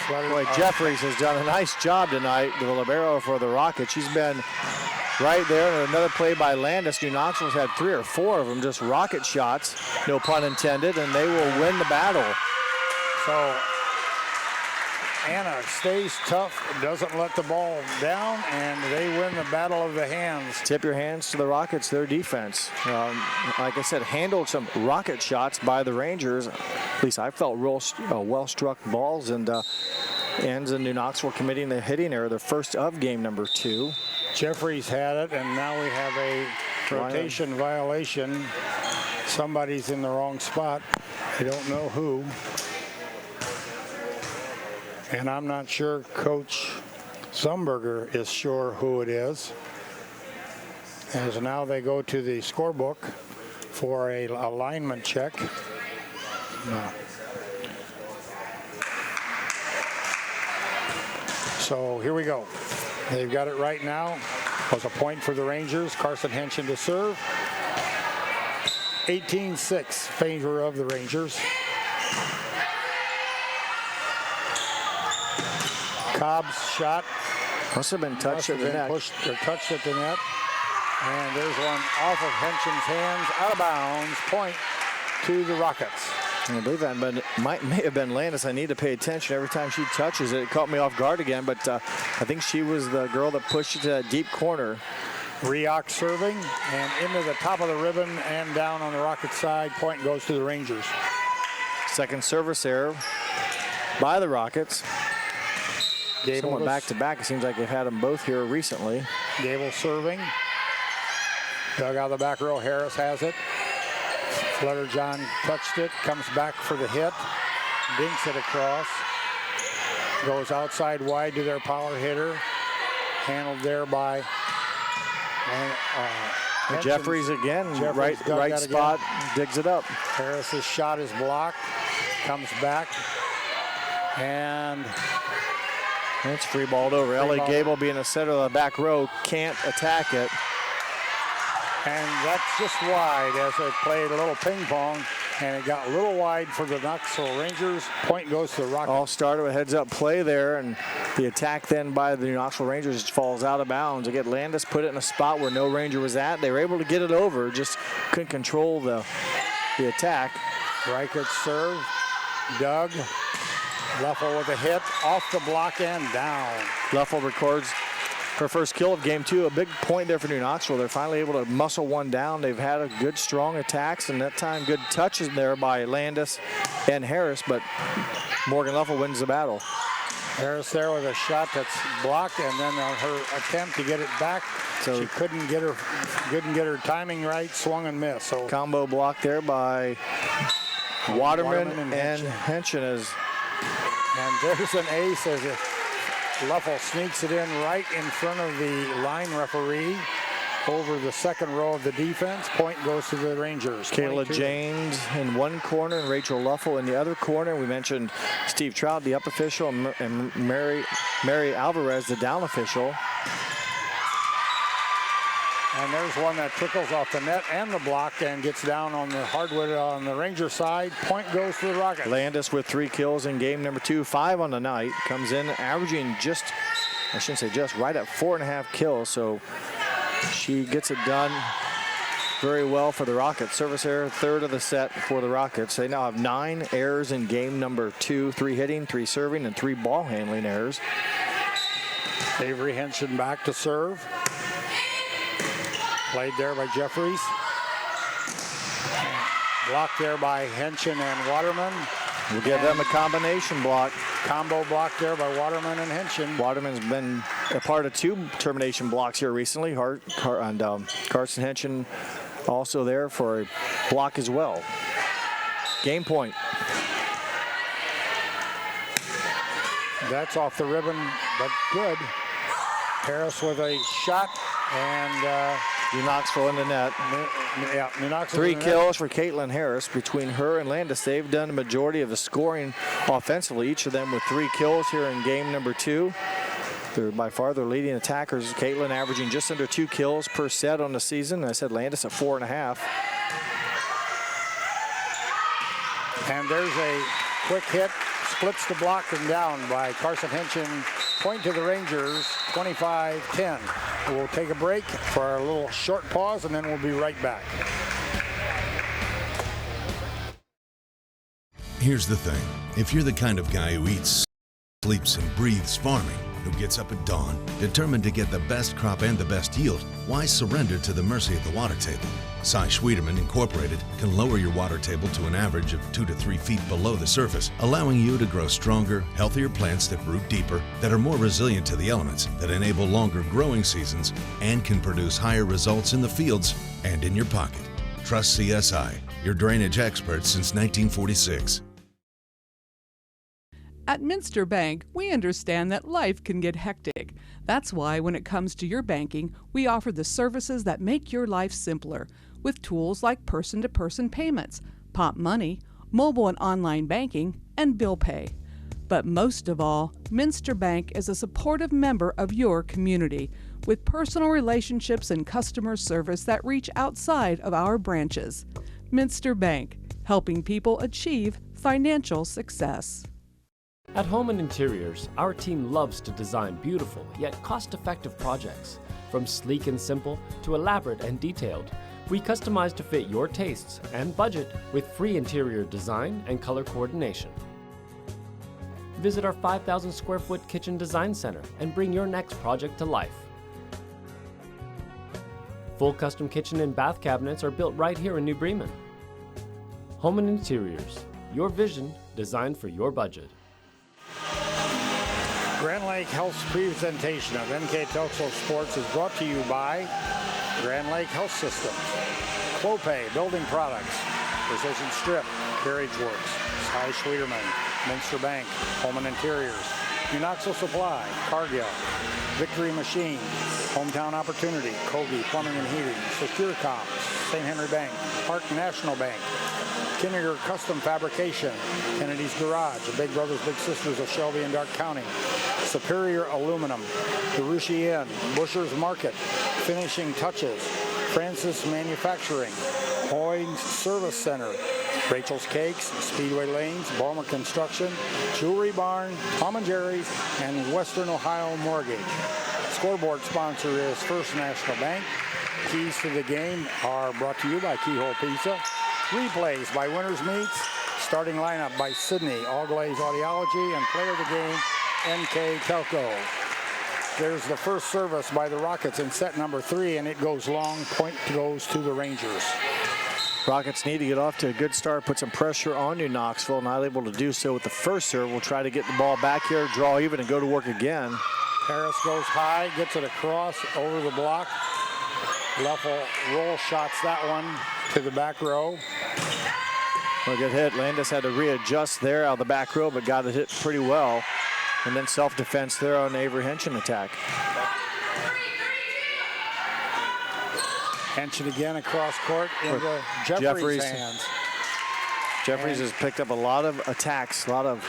Boy, Jeffries has done a nice job tonight, the libero for the Rockets. She's been right there. And another play by Landis. New Knoxville's had 3 or 4 of them, just rocket shots, no pun intended, and they will win the battle. So Anna stays tough, doesn't let the ball down, and they win the battle of the hands. Tip your hands to the Rockets, their defense. Like I said, handled some rocket shots by the Rangers. At least I felt real well-struck balls, and ends in New Knoxville committing the hitting error, the first of game number 2. Jeffries had it, and now we have a rotation violation. Somebody's in the wrong spot. I don't know who. And I'm not sure Coach Zumberger is sure who it is. As now they go to the scorebook for a alignment check. No. So here we go. They've got it right now. It was a point for the Rangers. Carson Henson to serve. 18-6 favor of the Rangers. Cobb's shot must have been touched at the net. Pushed or touched at the net. And there's one off of Henson's hands, out of bounds. Point to the Rockets. I believe that may have been Landis. I need to pay attention every time she touches it. It caught me off guard again, but I think she was the girl that pushed it to that deep corner. Rioch serving and into the top of the ribbon and down on the Rocket side. Point goes to the Rangers. Second service error by the Rockets. Gable somewhat back-to-back. It seems like they've had them both here recently. Gable serving. Dug out of the back row. Harris has it. Flutter John touched it. Comes back for the hit. Dinks it across. Goes outside wide to their power hitter. Handled there by Jeffries again. Jeffries right spot. Again. Digs it up. Harris's shot is blocked. Comes back. And it's free balled over. Ellie Gable, being a center of the back row, can't attack it. And that's just wide as they played a little ping pong, and it got a little wide for the Knoxville Rangers. Point goes to the Rockets. All started with heads up play there, and the attack then by the Knoxville Rangers falls out of bounds. Again, Landis put it in a spot where no Ranger was at. They were able to get it over, just couldn't control the attack. Reichert serve. Doug. Leffel with a hit off the block and down. Leffel records her first kill of game 2. A big point there for New Knoxville. They're finally able to muscle one down. They've had a good, strong attacks, and that time good touches there by Landis and Harris, but Morgan Leffel wins the battle. Harris there with a shot that's blocked, and then on her attempt to get it back, so she couldn't get her timing right, swung and missed. So combo block there by Waterman and Henson as. And there's an ace as Leffel sneaks it in right in front of the line referee over the second row of the defense. Point goes to the Rangers. Kayla James in one corner and Rachel Leffel in the other corner. We mentioned Steve Trout, the up official, and Mary Alvarez, the down official. And there's one that trickles off the net and the block and gets down on the hardwood on the Ranger side. Point goes to the Rockets. Landis with 3 kills in game number 2, 5 on the night. Comes in averaging just, I shouldn't say just, right at 4.5 kills. So she gets it done very well for the Rockets. Service error, third of the set for the Rockets. They now have 9 errors in game number 2, 3 hitting, 3 serving, and 3 ball handling errors. Avery Henson back to serve. Played there by Jeffries. Blocked there by Henson and Waterman. We'll give them a combination block. Combo block there by Waterman and Henson. Waterman's been a part of 2 termination blocks here recently. Carson Henson also there for a block as well. Game point. That's off the ribbon, but good. Harris with a shot, and New Knoxville in the net. New Knoxville 3 kills for Caitlin Harris. Between her and Landis, they've done the majority of the scoring offensively, each of them with 3 kills here in game number 2. They're by far their leading attackers. Caitlin averaging just under 2 kills per set on the season. I said Landis at 4.5. And there's a quick hit, splits the block and down by Carson Henson. Point to the Rangers, 25-10. We'll take a break for a little short pause, and then we'll be right back. Here's the thing. If you're the kind of guy who eats, sleeps, and breathes farming, who gets up at dawn, determined to get the best crop and the best yield, why surrender to the mercy of the water table? Cy Schwiederman Incorporated can lower your water table to an average of 2 to 3 feet below the surface, allowing you to grow stronger, healthier plants that root deeper, that are more resilient to the elements, that enable longer growing seasons, and can produce higher results in the fields and in your pocket. Trust CSI, your drainage experts since 1946. At Minster Bank, we understand that life can get hectic. That's why when it comes to your banking, we offer the services that make your life simpler, with tools like person-to-person payments, Pop Money, mobile and online banking, and bill pay. But most of all, Minster Bank is a supportive member of your community, with personal relationships and customer service that reach outside of our branches. Minster Bank, helping people achieve financial success. At Home and Interiors, our team loves to design beautiful yet cost-effective projects. From sleek and simple to elaborate and detailed, we customize to fit your tastes and budget with free interior design and color coordination. Visit our 5,000 square foot kitchen design center and bring your next project to life. Full custom kitchen and bath cabinets are built right here in New Bremen. Home and Interiors, your vision designed for your budget. Grand Lake Health's presentation of NKTelco Sports is brought to you by Grand Lake Health Systems, Clopay Building Products, Precision Strip, Carriage Works, Cy Schwiederman, Minster Bank, Home and Interiors, New Knoxville Supply, Cargill, Victory Machine, Hometown Opportunity, Kogi Plumbing and Heating, SecureCom, St. Henry Bank, Park National Bank, Kinniger Custom Fabrication, Kennedy's Garage, the Big Brothers Big Sisters of Shelby and Dark County, Superior Aluminum, the Rushi Inn, Busher's Market, Finishing Touches, Francis Manufacturing, Hoying's Service Center, Rachel's Cakes, Speedway Lanes, Ballmer Construction, Jewelry Barn, Tom and Jerry's, and Western Ohio Mortgage. Scoreboard sponsor is First National Bank. Keys to the game are brought to you by Keyhole Pizza. Replays by Winners Meats. Starting lineup by Sydney, All Glaze Audiology, and player of the game, NKTelco. There's the first service by the Rockets in set number 3, and it goes long. Point goes to the Rangers. Rockets need to get off to a good start, put some pressure on New Knoxville. Not able to do so with the first serve. We'll try to get the ball back here, draw even, and go to work again. Harris goes high, gets it across over the block. Leffel roll shots that one to the back row. Well, good hit. Landis had to readjust there out of the back row, but got it hit pretty well. And then self-defense there on the Avery Henson attack. Henson again across court into Jeffries' hands. Jeffries has picked up a lot of attacks, a lot of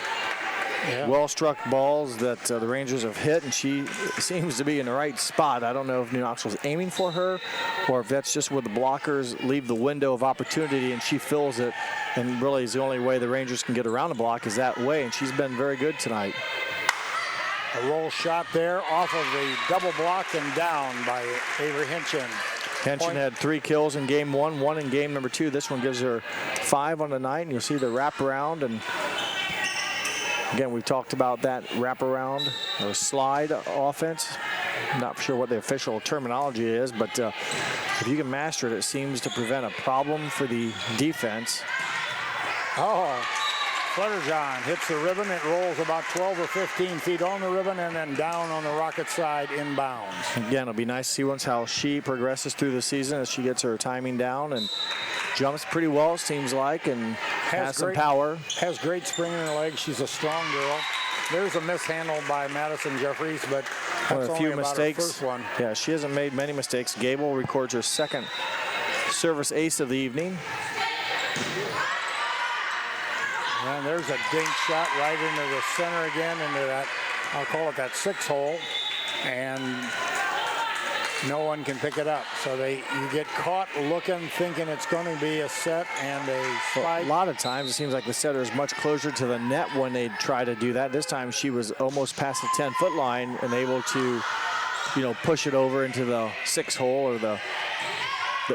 well-struck balls that the Rangers have hit, and she seems to be in the right spot. I don't know if New Knoxville's aiming for her or if that's just where the blockers leave the window of opportunity and she fills it, and really is the only way the Rangers can get around the block is that way, and she's been very good tonight. A roll shot there off of the double block and down by Avery Hinchin. Hinchin had 3 kills in game 1, 1 in game number 2. This one gives her 5 on the night, and you'll see the wraparound. And again, we talked about that wraparound or slide offense. I'm not sure what the official terminology is, but if you can master it, it seems to prevent a problem for the defense. Flutterjohn hits the ribbon. It rolls about 12 or 15 feet on the ribbon and then down on the Rocket side inbounds. Again, it'll be nice to see once how she progresses through the season as she gets her timing down and jumps pretty well, it seems like, and has some power. Has great spring in her legs. She's a strong girl. There's a mishandle by Madison Jeffries, but that's a few only about mistakes. her first one. Yeah, she hasn't made many mistakes. Gable records her 2nd service ace of the evening. And there's a dink shot right into the center again, into that, I'll call it that 6 hole, and no one can pick it up. So you get caught looking, thinking it's going to be a set and a spike. Well, a lot of times it seems like the setter is much closer to the net when they try to do that. This time she was almost past the 10-foot line and able to, push it over into the 6 hole or the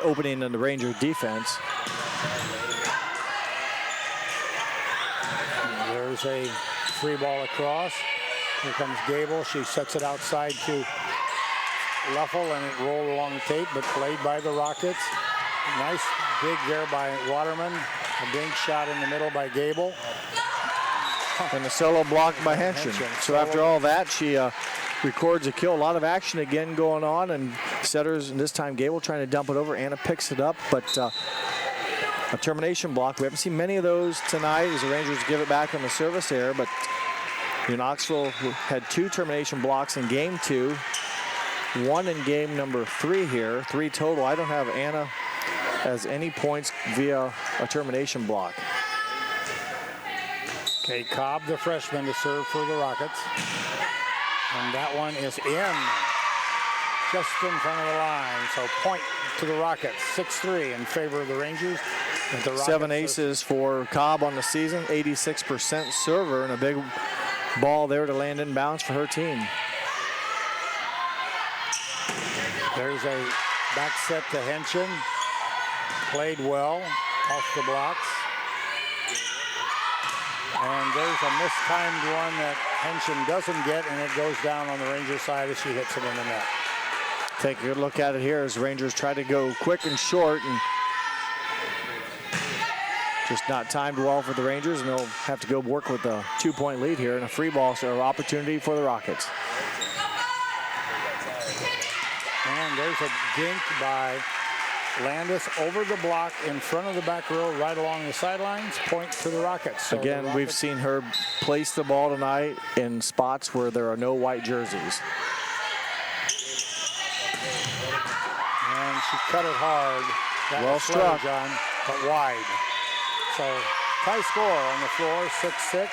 opening in the Ranger defense. There's a free ball across. Here comes Gable. She sets it outside to Leffel, and it rolled along the tape, but played by the Rockets. Nice dig there by Waterman. A dink shot in the middle by Gable. And the solo block by Hinchin. So after all that, she records a kill. A lot of action again going on, and setters, and this time Gable trying to dump it over. Anna picks it up, but a termination block. We haven't seen many of those tonight as the Rangers give it back on the service error, but New Knoxville had 2 termination blocks in game 2, 1 in game number 3 here, 3 total. I don't have Anna as any points via a termination block. Okay, Cobb, the freshman, to serve for the Rockets. And that one is in, just in front of the line. So point to the Rockets, 6-3 in favor of the Rangers. The 7 aces for Cobb on the season, 86% server, and a big ball there to land inbounds for her team. There's a back set to Hinchin. Played well off the blocks. And there's a mistimed one that Hinchin doesn't get, and it goes down on the Ranger side as she hits it in the net. Take a good look at it here as Rangers try to go quick and short, and just not timed well for the Rangers, and they'll have to go work with a 2-point lead here and a free ball, so opportunity for the Rockets. And there's a dink by Landis over the block in front of the back row, right along the sidelines. Point to the Rockets. So again, the Rockets, we've seen her place the ball tonight in spots where there are no white jerseys. And she cut it hard. That well struck, John, but wide. So high score on the floor, 6-6.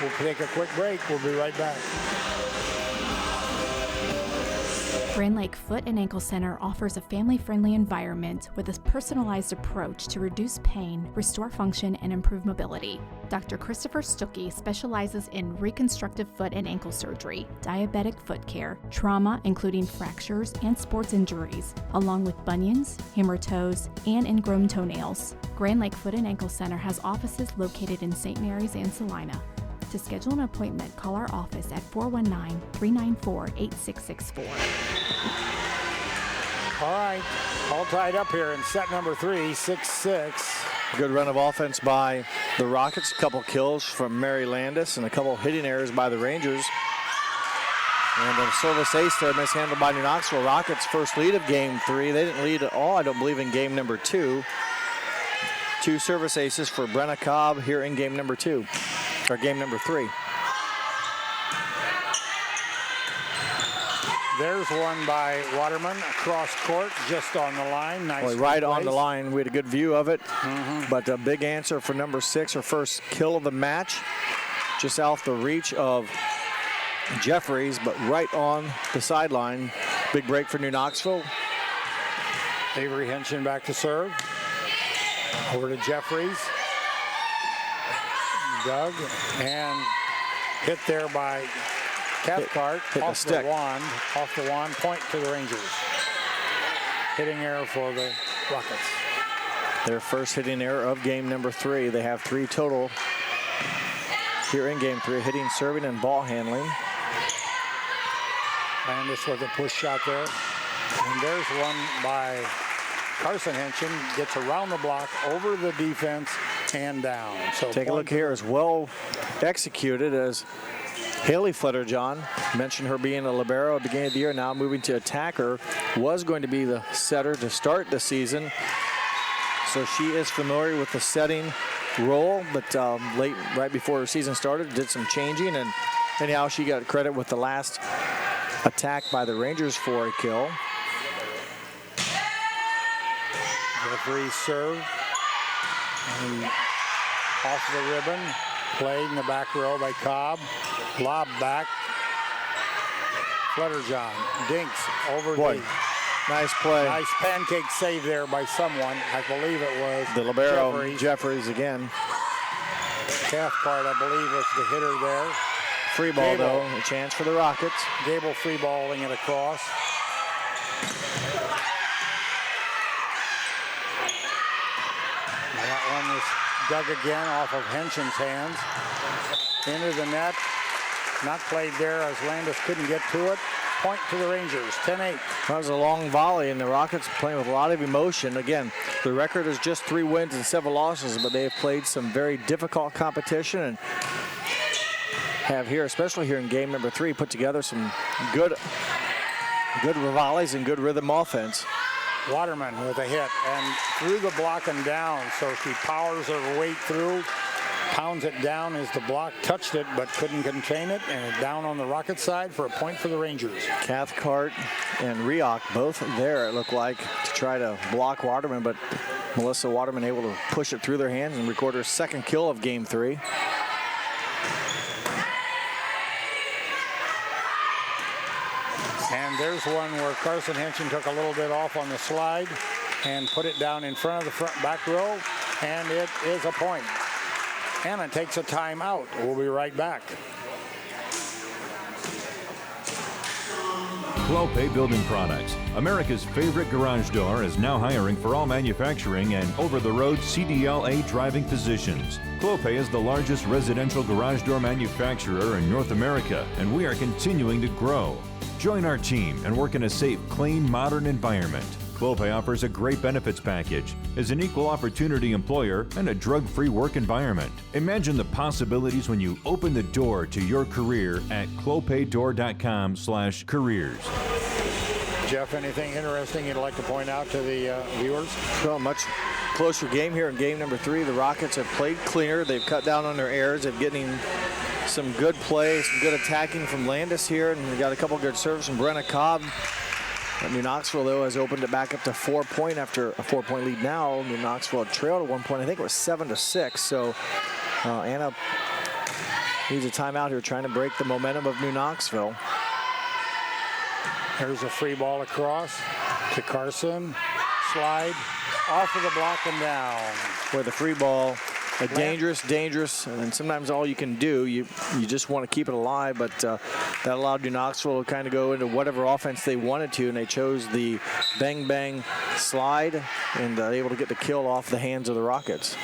We'll take a quick break. We'll be right back. Grand Lake Foot and Ankle Center offers a family-friendly environment with a personalized approach to reduce pain, restore function, and improve mobility. Dr. Christopher Stuckey specializes in reconstructive foot and ankle surgery, diabetic foot care, trauma including fractures and sports injuries, along with bunions, hammer toes, and ingrown toenails. Grand Lake Foot and Ankle Center has offices located in St. Mary's and Salina. To schedule an appointment, call our office at 419-394-8664. All right, all tied up here in set number 3, 6-6. Good run of offense by the Rockets. A couple kills from Mary Landis and a couple hitting errors by the Rangers. And a service ace there mishandled by New Knoxville. Rockets' first lead of game 3. They didn't lead at all, I don't believe, in game number 2. 2 service aces for Brenna Cobb here in game number 2. Or game number 3. There's one by Waterman across court, just on the line. Nice. Right on the line. We had a good view of it. But a big answer for number 6, her first kill of the match. just out the reach of Jeffries, but right on the sideline. Big break for New Knoxville. Avery Henshin back to serve. Over to Jeffries. Doug, and hit there by Cathcart off the wand. Off the wand, point to the Rangers. Hitting error for the Rockets. Their first hitting error of game number 3. They have 3 total here in game 3, hitting, serving, and ball handling. Landis with a push shot there. And there's one by Carson Henshin. Gets around the block, over the defense, and down. So take a look here, as well executed as Haley Flutterjohn. Mentioned her being a libero at the beginning of the year, now moving to attacker. Was going to be the setter to start the season. So she is familiar with the setting role, but late, right before her season started, did some changing, and anyhow, she got credit with the last attack by the Rangers for a kill. Jeffries serve. And off the ribbon, played in the back row by Cobb. Lob back. Flutterjohn dinks over the. Nice play. Nice pancake save there by someone. I believe it was the libero, Jeffries again. Cathcart, I believe, was the hitter there. Free ball, though, a chance for the Rockets. Gable free balling it across. That one was dug again off of Henshin's hands. Into the net. Not played there as Landis couldn't get to it. Point to the Rangers, 10-8. That was a long volley, and the Rockets playing with a lot of emotion. Again, the record is just 3 wins and 7 losses, but they have played some very difficult competition and have here, especially here in game number 3, put together some good volleys and good rhythm offense. Waterman with a hit and through the block and down, so she powers her weight through. Pounds it down as the block touched it but couldn't contain it, and down on the Rocket side for a point for the Rangers. Cathcart and Rioch both there, it looked like, to try to block Waterman, but Melissa Waterman able to push it through their hands and record her second kill of game 3. And there's one where Carson Henshin took a little bit off on the slide and put it down in front of the back row, and it is a point. Anna takes a timeout. We'll be right back. Clopay Building Products, America's favorite garage door, is now hiring for all manufacturing and over-the-road CDLA driving positions. Clopay is the largest residential garage door manufacturer in North America, and we are continuing to grow. Join our team and work in a safe, clean, modern environment. Clopay offers a great benefits package, is an equal opportunity employer, and a drug-free work environment. Imagine the possibilities when you open the door to your career at clopaydoor.com/careers. Jeff, anything interesting you'd like to point out to the viewers? Well, much closer game here in game number 3. The Rockets have played cleaner. They've cut down on their errors. They're getting some good play, some good attacking from Landis here, and we got a couple good serves from Brenna Cobb. New Knoxville, though, has opened it back up to 4-point after a 4-point lead now. New Knoxville had trailed at one point. I think it was 7-6. So Anna needs a timeout here trying to break the momentum of New Knoxville. There's a free ball across to Carson. Slide off of the block and down. Where the free ball, dangerous, and sometimes all you can do, you just want to keep it alive, but that allowed New Knoxville to kind of go into whatever offense they wanted to, and they chose the bang-bang slide and able to get the kill off the hands of the Rockets.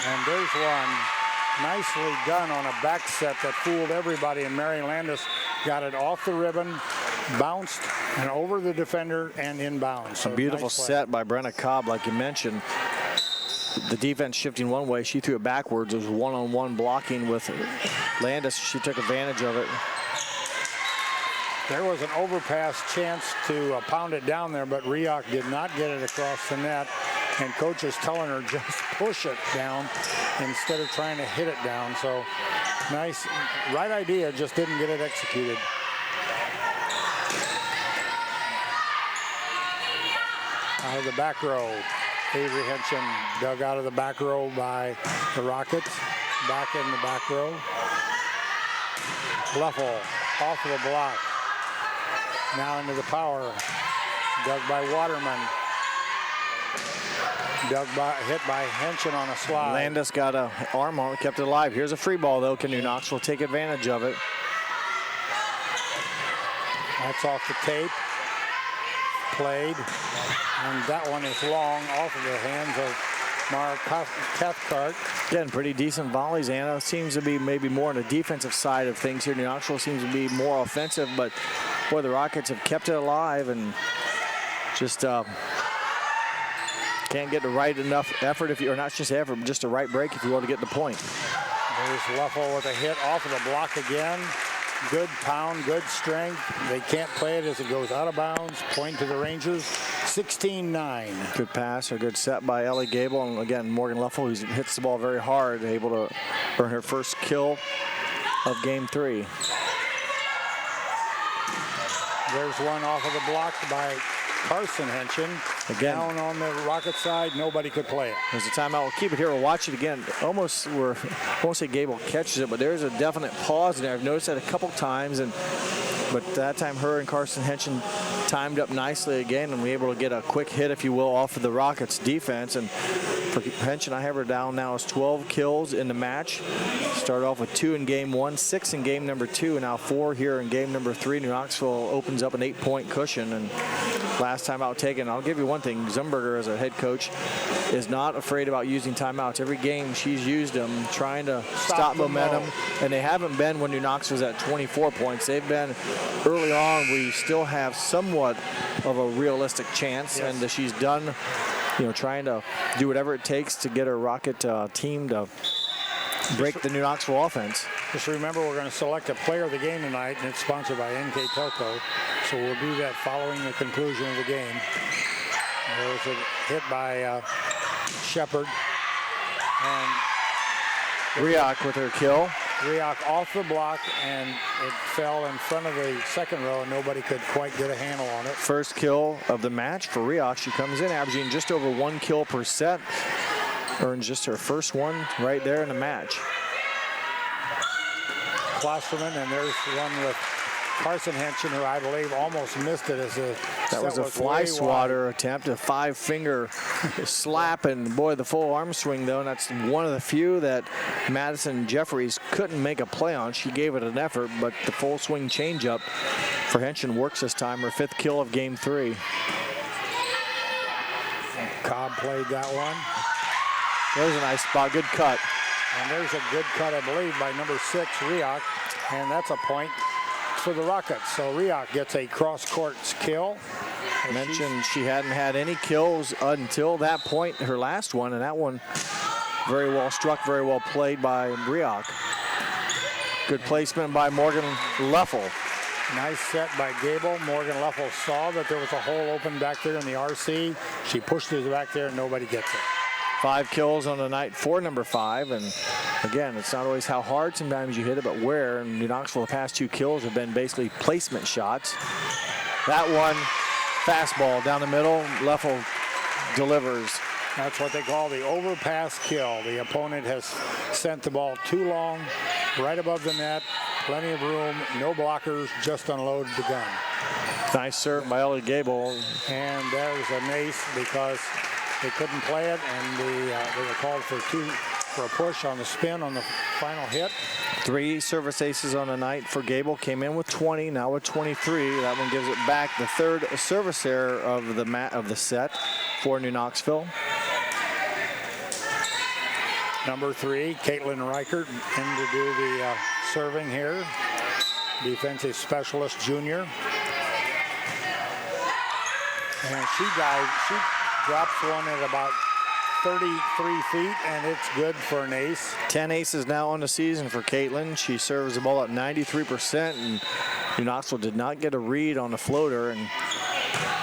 And there's one nicely done on a back set that fooled everybody, and Mary Landis got it off the ribbon, bounced and over the defender and inbounds. So a beautiful nice set by Brenna Cobb, like you mentioned. The defense shifting one way, she threw it backwards. It was one-on-one blocking with Landis. She took advantage of it. There was an overpass chance to pound it down there, but Rioch did not get it across the net. And coach is telling her just push it down instead of trying to hit it down. So nice, right idea, just didn't get it executed. Out of the back row, Avery Henson dug out of the back row by the Rockets. Back in the back row. Leffel off of the block. Now into the power. Dug by Waterman. Hit by Henson on a slide. Landis got an arm on it, kept it alive. Here's a free ball, though. Can New Knoxville take advantage of it? That's off the tape. Played. And that one is long off of the hands of Mark Cathcart. Again, pretty decent volleys. Anna seems to be maybe more on the defensive side of things here. New Knoxville seems to be more offensive, but boy, the Rockets have kept it alive and just can't get the right enough effort, or not just effort, but just the right break if you want to get the point. There's Leffel with a hit off of the block again. Good pound, good strength. They can't play it as it goes out of bounds. Point to the Rangers, 16-9. Good pass, a good set by Ellie Gable. And again, Morgan Leffel, who hits the ball very hard, able to earn her first kill of game 3. There's one off of the block by Carson Henson. Again, down on the Rocket side, nobody could play it. There's a timeout. We'll keep it here. We'll watch it again. I won't say Gable catches it, but there's a definite pause in there. I've noticed that a couple times, but that time her and Carson Henson timed up nicely again and were able to get a quick hit, if you will, off of the Rockets defense. And for Henson, I have her down now as 12 kills in the match. Started off with 2 in game 1, 6 in game number 2, and now 4 here in game number 3. New Knoxville opens up an 8-point cushion, and last time out taken. I'll give you one thing. Zumberger, as a head coach, is not afraid about using timeouts. Every game she's used them, trying to stop momentum, and they haven't been when New Knoxville's at 24 points. They've been early on. We still have somewhat of a realistic chance, yes. And she's done, trying to do whatever it takes to get her Rocket team to break the New Knoxville offense. Just remember, we're going to select a player of the game tonight, and it's sponsored by NKTelco. So we'll do that following the conclusion of the game. There was a hit by Shepard. And Riak with her kill. Riak off the block, and it fell in front of the second row, and nobody could quite get a handle on it. First kill of the match for Riak. She comes in averaging just over 1 kill per set. Earns just her first one right there in the match. Klosterman, and there's one with Carson Henson, who I believe almost missed it as a that was a fly swatter attempt, a 5-finger slap, and boy, the full arm swing though, and that's one of the few that Madison Jeffries couldn't make a play on. She gave it an effort, but the full swing changeup for Henson works this time, her 5th kill of game 3. Cobb played that one. There's a nice spot, good cut. And there's a good cut, I believe, by number 6, Riak, and that's a point for the Rockets. So Riak gets a cross-court kill. I mentioned she hadn't had any kills until that point, her last one, and that one very well struck, very well played by Riak. Good placement by Morgan Leffel. Nice set by Gable. Morgan Leffel saw that there was a hole open back there in the RC. She pushed it back there, and nobody gets it. 5 kills on the night for number 5, and again, it's not always how hard sometimes you hit it, but where. And New Knoxville, the past 2 kills have been basically placement shots. That one, fastball down the middle, Leffel delivers. That's what they call the overpass kill. The opponent has sent the ball too long, right above the net, plenty of room, no blockers, just unloaded the gun. Nice serve by Ellie Gable. And there's an ace because they couldn't play it, and they were called for a push on the spin on the final hit. 3 service aces on the night for Gable. Came in with 20, now with 23. That one gives it back. The 3rd service error of the set for New Knoxville. Number 3, Caitlin Reichert, in to do the serving here. Defensive specialist junior. And she drops one at about 33 feet, and it's good for an ace. 10 aces now on the season for Caitlin. She serves the ball at 93%, and New Knoxville did not get a read on the floater, and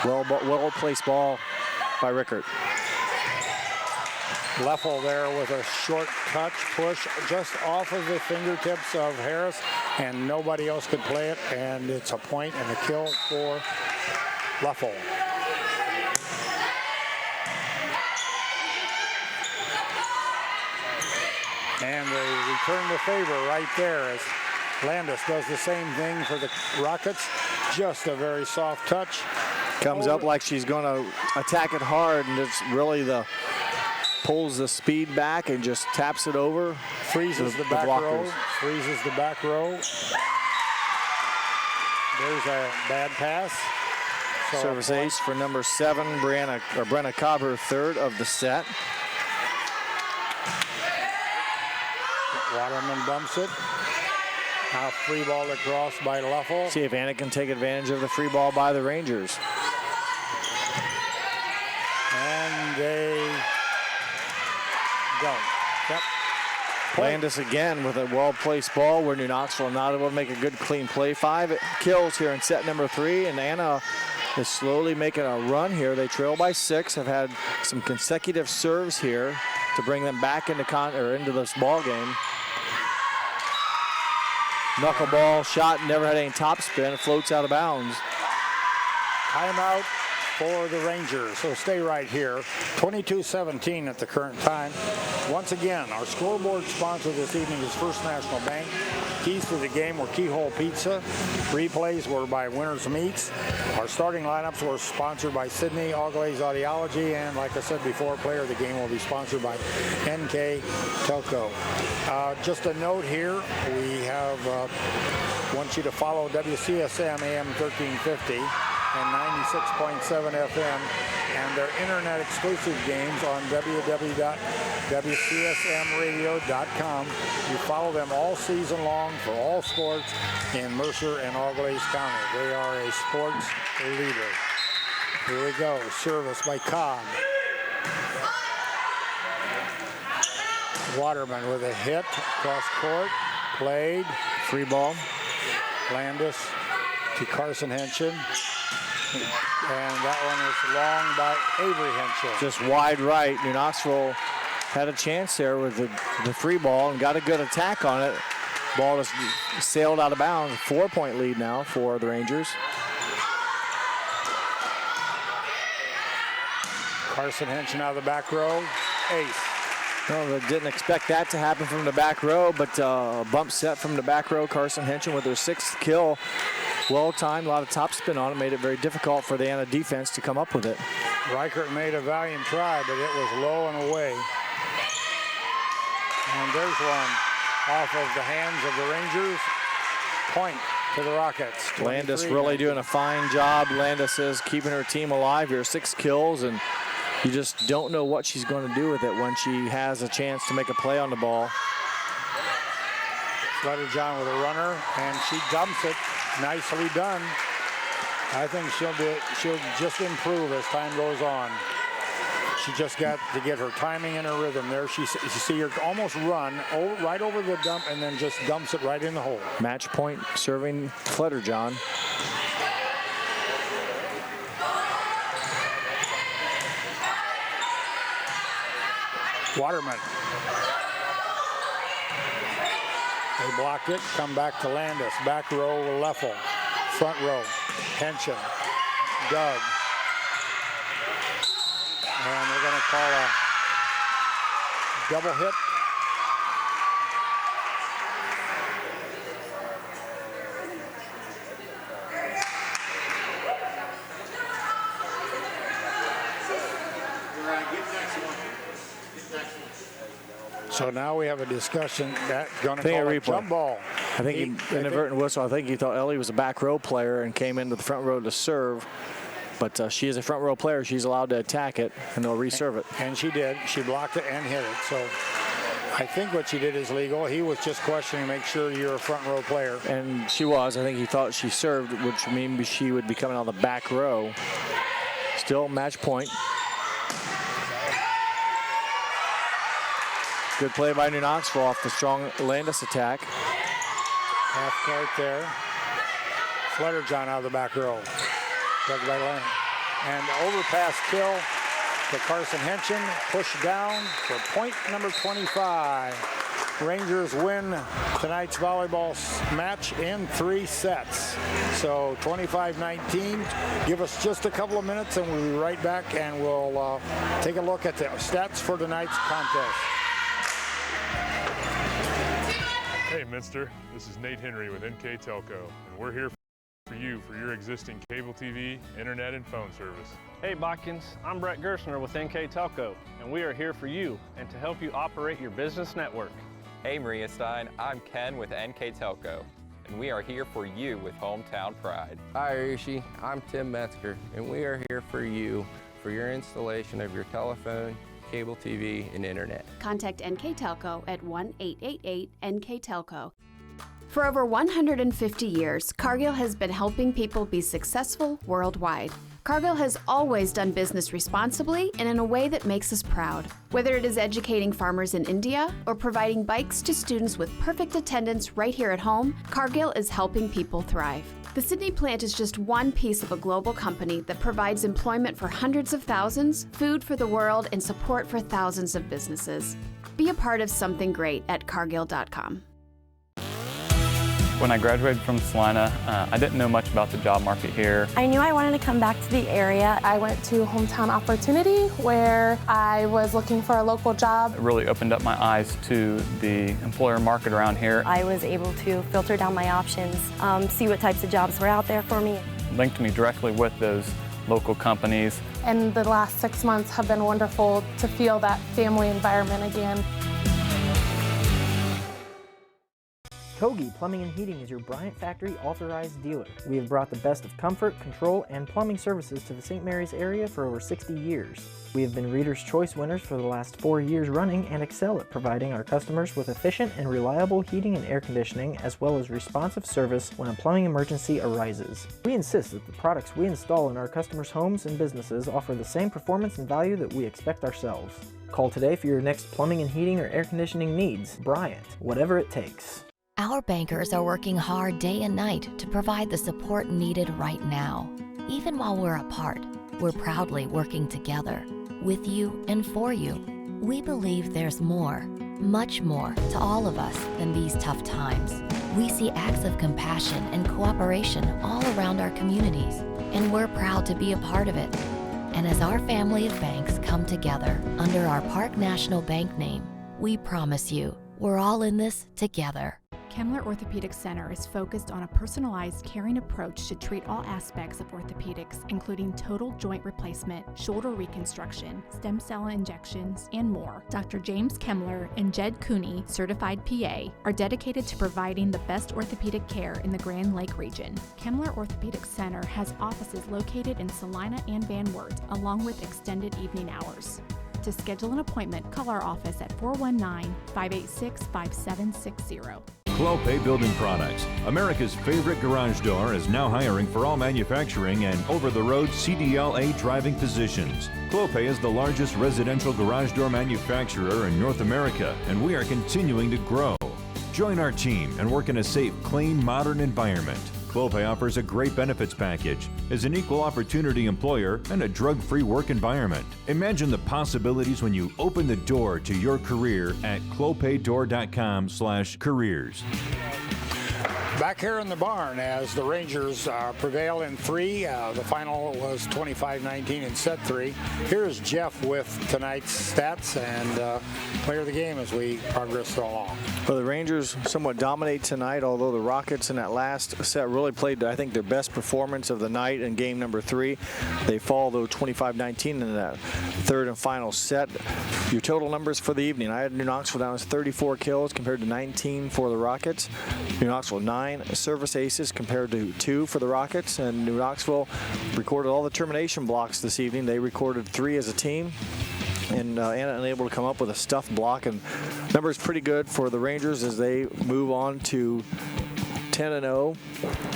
well-placed ball by Rickert. Leffel there with a short touch push just off of the fingertips of Harris, and nobody else could play it, and it's a point and a kill for Leffel. And they return the favor right there as Landis does the same thing for the Rockets. Just a very soft touch. Comes up like she's going to attack it hard, and it's really pulls the speed back and just taps it over. Freezes the back row. Freezes the back row. There's a bad pass. So Service ace for number 7, Brenna Cobb, her third of the set. Waterman bumps it. Now free ball across by Leffel. See if Anna can take advantage of the free ball by the Rangers. And they don't. Yep. Landis again with a well-placed ball where New Knoxville not able to make a good clean play. 5 kills here in set number 3, and Anna is slowly making a run here. They trail by 6, have had some consecutive serves here to bring them back into this ball game. Knuckleball shot, never had any top spin, it floats out of bounds. Timeout for the Rangers, so stay right here. 22-17 at the current time. Once again, our scoreboard sponsor this evening is First National Bank. Keys to the game were Keyhole Pizza. Replays were by Winners Meats. Our starting lineups were sponsored by Sydney Auglaize Audiology, and like I said before, player of the game will be sponsored by NKTelco. Just a note here, we want you to follow WCSM AM 1350 and 96.7 FM and their internet exclusive games on www.wcsmradio.com. You follow them all season long for all sports in Mercer and Auglaize County. They are a sports leader. Here we go, service by Cobb. Waterman with a hit across court, played. Free ball. Landis to Carson Henshin. And that one is long by Avery Henshin. Just wide right. New Knoxville had a chance there with the free ball and got a good attack on it. Ball just sailed out of bounds. 4-point lead now for the Rangers. Carson Henshin out of the back row. Ace. No, they didn't expect that to happen from the back row, but a bump set from the back row. Carson Henshin with her 6th kill. Well timed, a lot of top spin on it, made it very difficult for the Anna defense to come up with it. Reichert made a valiant try, but it was low and away. And there's one off of the hands of the Rangers. Point to the Rockets. Landis really doing a fine job. Landis is keeping her team alive here, 6 kills, and you just don't know what she's going to do with it when she has a chance to make a play on the ball. John with a runner, and she dumps it. Nicely done. I think she'll just improve as time goes on. She just got to get her timing and her rhythm there. You see her almost run right over the dump and then just dumps it right in the hole. Match point serving John. Waterman. They blocked it, come back to Landis. Back row, Leffel. Front row, Henshin. Doug. And they're going to call a double hit. So now we have a discussion that's going to call a jump ball. I think he inadvertent whistle. I think he thought Ellie was a back row player and came into the front row to serve. But she is a front row player. She's allowed to attack it, and they'll reserve it. And she did. She blocked it and hit it. So I think what she did is legal. He was just questioning, make sure you're a front row player. And she was. I think he thought she served, which means she would be coming out of the back row. Still match point. Good play by New Knoxville off the strong Landis attack. Half court there. Flutterjohn out of the back row. Dug by Lane. And the overpass kill to Carson Henshin. Push down for point number 25. Rangers win tonight's volleyball match in 3 sets. So 25-19. Give us just a couple of minutes and we'll be right back and we'll take a look at the stats for tonight's contest. Hey Minster, this is Nate Henry with NKTelco, and we're here for you for your existing cable TV, internet, and phone service. Hey Botkins, I'm Brett Gerstner with NKTelco, and we are here for you and to help you operate your business network. Hey Maria Stein, I'm Ken with NKTelco, and we are here for you with hometown pride. Hi Rishi, I'm Tim Metzger, and we are here for you for your installation of your telephone, cable TV, and internet. Contact NKTelco at 1-888-NKTelco. For over 150 years, Cargill has been helping people be successful worldwide. Cargill has always done business responsibly and in a way that makes us proud. Whether it is educating farmers in India or providing bikes to students with perfect attendance right here at home, Cargill is helping people thrive. The Sydney plant is just one piece of a global company that provides employment for hundreds of thousands, food for the world, and support for thousands of businesses. Be a part of something great at Cargill.com. When I graduated from Salina, I didn't know much about the job market here. I knew I wanted to come back to the area. I went to Hometown Opportunity where I was looking for a local job. It really opened up my eyes to the employer market around here. I was able to filter down my options, see what types of jobs were out there for me. Linked me directly with those local companies. And the last 6 months have been wonderful to feel that family environment again. Kogi Plumbing and Heating is your Bryant Factory authorized dealer. We have brought the best of comfort, control, and plumbing services to the St. Mary's area for over 60 years. We have been Reader's Choice winners for the last 4 years running and excel at providing our customers with efficient and reliable heating and air conditioning, as well as responsive service when a plumbing emergency arises. We insist that the products we install in our customers' homes and businesses offer the same performance and value that we expect ourselves. Call today for your next plumbing and heating or air conditioning needs. Bryant, whatever it takes. Our bankers are working hard day and night to provide the support needed right now. Even while we're apart, we're proudly working together, with you and for you. We believe there's more, much more, to all of us than these tough times. We see acts of compassion and cooperation all around our communities, and we're proud to be a part of it. And as our family of banks come together under our Park National Bank name, we promise you, we're all in this together. Kemmler Orthopedic Center is focused on a personalized, caring approach to treat all aspects of orthopedics, including total joint replacement, shoulder reconstruction, stem cell injections, and more. Dr. James Kemmler and Jed Cooney, certified PA, are dedicated to providing the best orthopedic care in the Grand Lake region. Kemmler Orthopedic Center has offices located in Salina and Van Wert, along with extended evening hours. To schedule an appointment, call our office at 419-586-5760. Clopay Building Products, America's favorite garage door, is now hiring for all manufacturing and over-the-road CDLA driving positions. Clopay is the largest residential garage door manufacturer in North America, and we are continuing to grow. Join our team and work in a safe, clean, modern environment. Clopay offers a great benefits package, is an equal opportunity employer, and a drug-free work environment. Imagine the possibilities when you open the door to your career at clopaydoor.com/careers. Back here in the barn as the Rangers prevail in 3. The final was 25-19 in set 3. Here's Jeff with tonight's stats and player of the game as we progress along. Well, the Rangers somewhat dominate tonight, although the Rockets in that last set really played, I think, their best performance of the night in game number 3. They fall, though, 25-19 in that third and final set. Your total numbers for the evening: I had New Knoxville down as 34 kills compared to 19 for the Rockets. New Knoxville 9 service aces compared to 2 for the Rockets, and New Knoxville recorded all the termination blocks this evening. They recorded 3 as a team, and unable to come up with a stuffed block. And numbers pretty good for the Rangers as they move on to 10-0,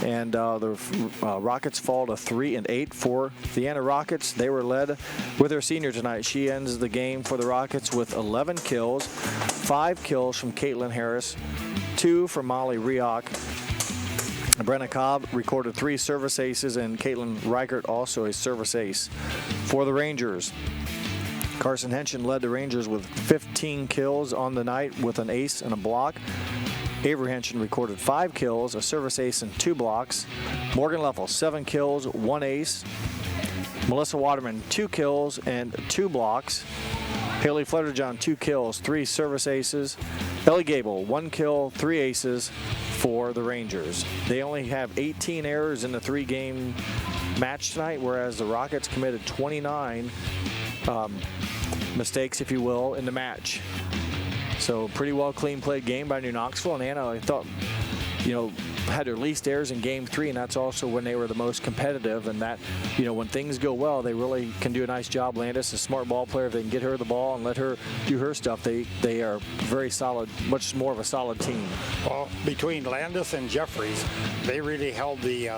and the Rockets fall to 3-8 for the Anna Rockets. They were led with their senior tonight. She ends the game for the Rockets with 11 kills, 5 kills from Caitlin Harris, 2 from Molly Rioch. Brenna Cobb recorded 3 service aces, and Caitlin Reichert also a service ace for the Rangers. Carson Henshin led the Rangers with 15 kills on the night with an ace and a block. Avery Henshin recorded 5 kills, a service ace, and 2 blocks. Morgan Leffel, 7 kills, 1 ace. Melissa Waterman, 2 kills and 2 blocks. Haley Flutterjohn, 2 kills, 3 service aces. Ellie Gable, 1 kill, 3 aces for the Rangers. They only have 18 errors in the 3-game match tonight, whereas the Rockets committed 29 mistakes, if you will, in the match. So pretty well clean played game by New Knoxville. And Anna, I thought, had their least errors in Game 3, and that's also when they were the most competitive. And that, when things go well, they really can do a nice job. Landis, a smart ball player, if they can get her the ball and let her do her stuff, they are very solid, much more of a solid team. Well, between Landis and Jeffries, they really held the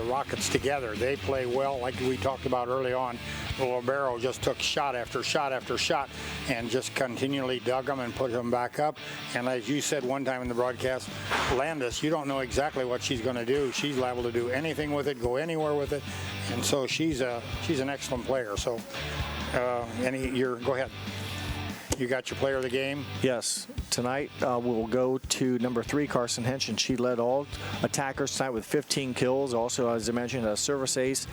Rockets together. They play well, like we talked about early on. Libero just took shot after shot after shot and just continually dug them and put them back up. And as you said one time in the broadcast, Landis, you don't know exactly what she's going to do. She's liable to do anything with it, go anywhere with it, and so she's an excellent player. So, go ahead. You got your player of the game? Yes. Tonight we'll go to number 3, Carson Henson. She led all attackers tonight with 15 kills. Also, as I mentioned, a service ace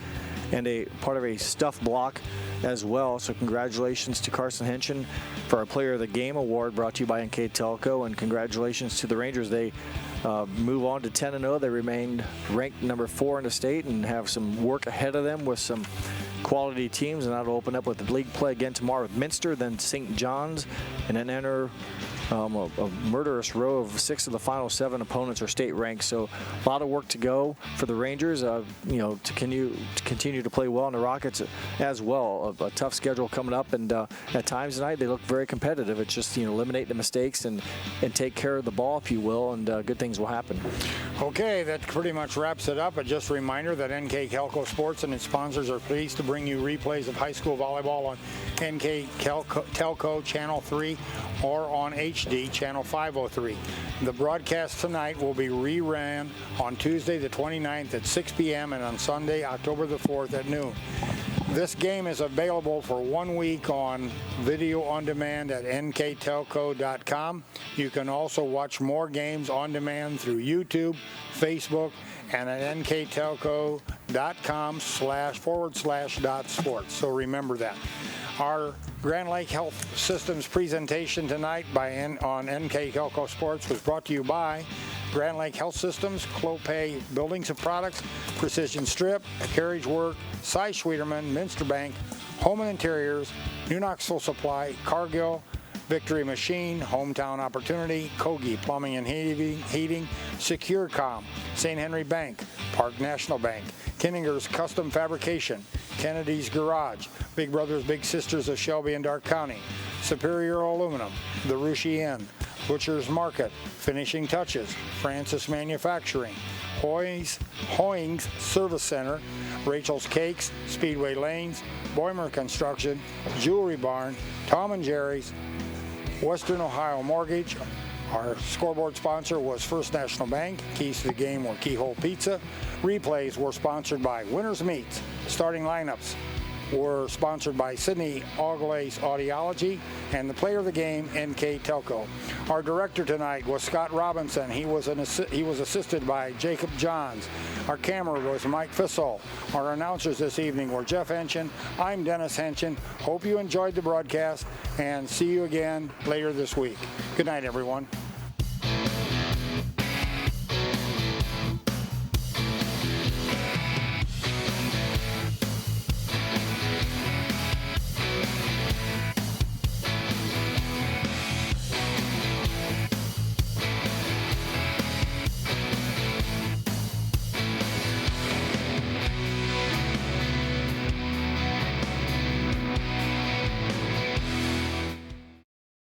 and a part of a stuff block as well. So congratulations to Carson Henson for our Player of the Game award brought to you by NKTelco, and congratulations to the Rangers. They move on to 10-0. They remained ranked number 4 in the state and have some work ahead of them with some quality teams, and that'll open up with the league play again tomorrow with Minster, then St. John's, and then enter a murderous row of 6 of the final 7 opponents are state ranked. So a lot of work to go for the Rangers, to continue to play well, and the Rockets as well. A tough schedule coming up, and at times tonight they look very competitive. It's just eliminate the mistakes and take care of the ball, if you will, and good things will happen. Okay, that pretty much wraps it up. But just a reminder that NKTelco Sports and its sponsors are pleased to bring you replays of high school volleyball on NKTelco Channel 3 or on HD Channel 503. The broadcast tonight will be rerun on Tuesday the 29th at 6 p.m. and on Sunday, October the 4th at noon. This game is available for 1 week on video on demand at nktelco.com. You can also watch more games on demand through YouTube, Facebook, and at nktelco.com//.sports. So remember that. Our Grand Lake Health Systems presentation tonight on NKTelco Sports was brought to you by Grand Lake Health Systems, Clopay Buildings and Products, Precision Strip, Carriage Work, Cy Schwederman, Minster Bank, Home and Interiors, New Knoxville Supply, Cargill, Victory Machine, Hometown Opportunity, Kogi Plumbing and Heating, SecureCom, St. Henry Bank, Park National Bank, Kinninger's Custom Fabrication, Kennedy's Garage, Big Brothers Big Sisters of Shelby and Dark County, Superior Aluminum, The Rushi Inn, Butcher's Market, Finishing Touches, Francis Manufacturing, Hoying's Service Center, Rachel's Cakes, Speedway Lanes, Boimer Construction, Jewelry Barn, Tom and Jerry's, Western Ohio Mortgage. Our scoreboard sponsor was First National Bank. Keys to the game were Keyhole Pizza. Replays were sponsored by Winners Meats. Starting lineups were sponsored by Sydney Auglais Audiology, and the player of the game, NKTelco. Our director tonight was Scott Robinson. He was assisted by Jacob Johns. Our camera was Mike Fissel. Our announcers this evening were Jeff Henson. I'm Dennis Henson. Hope you enjoyed the broadcast, and see you again later this week. Good night, everyone.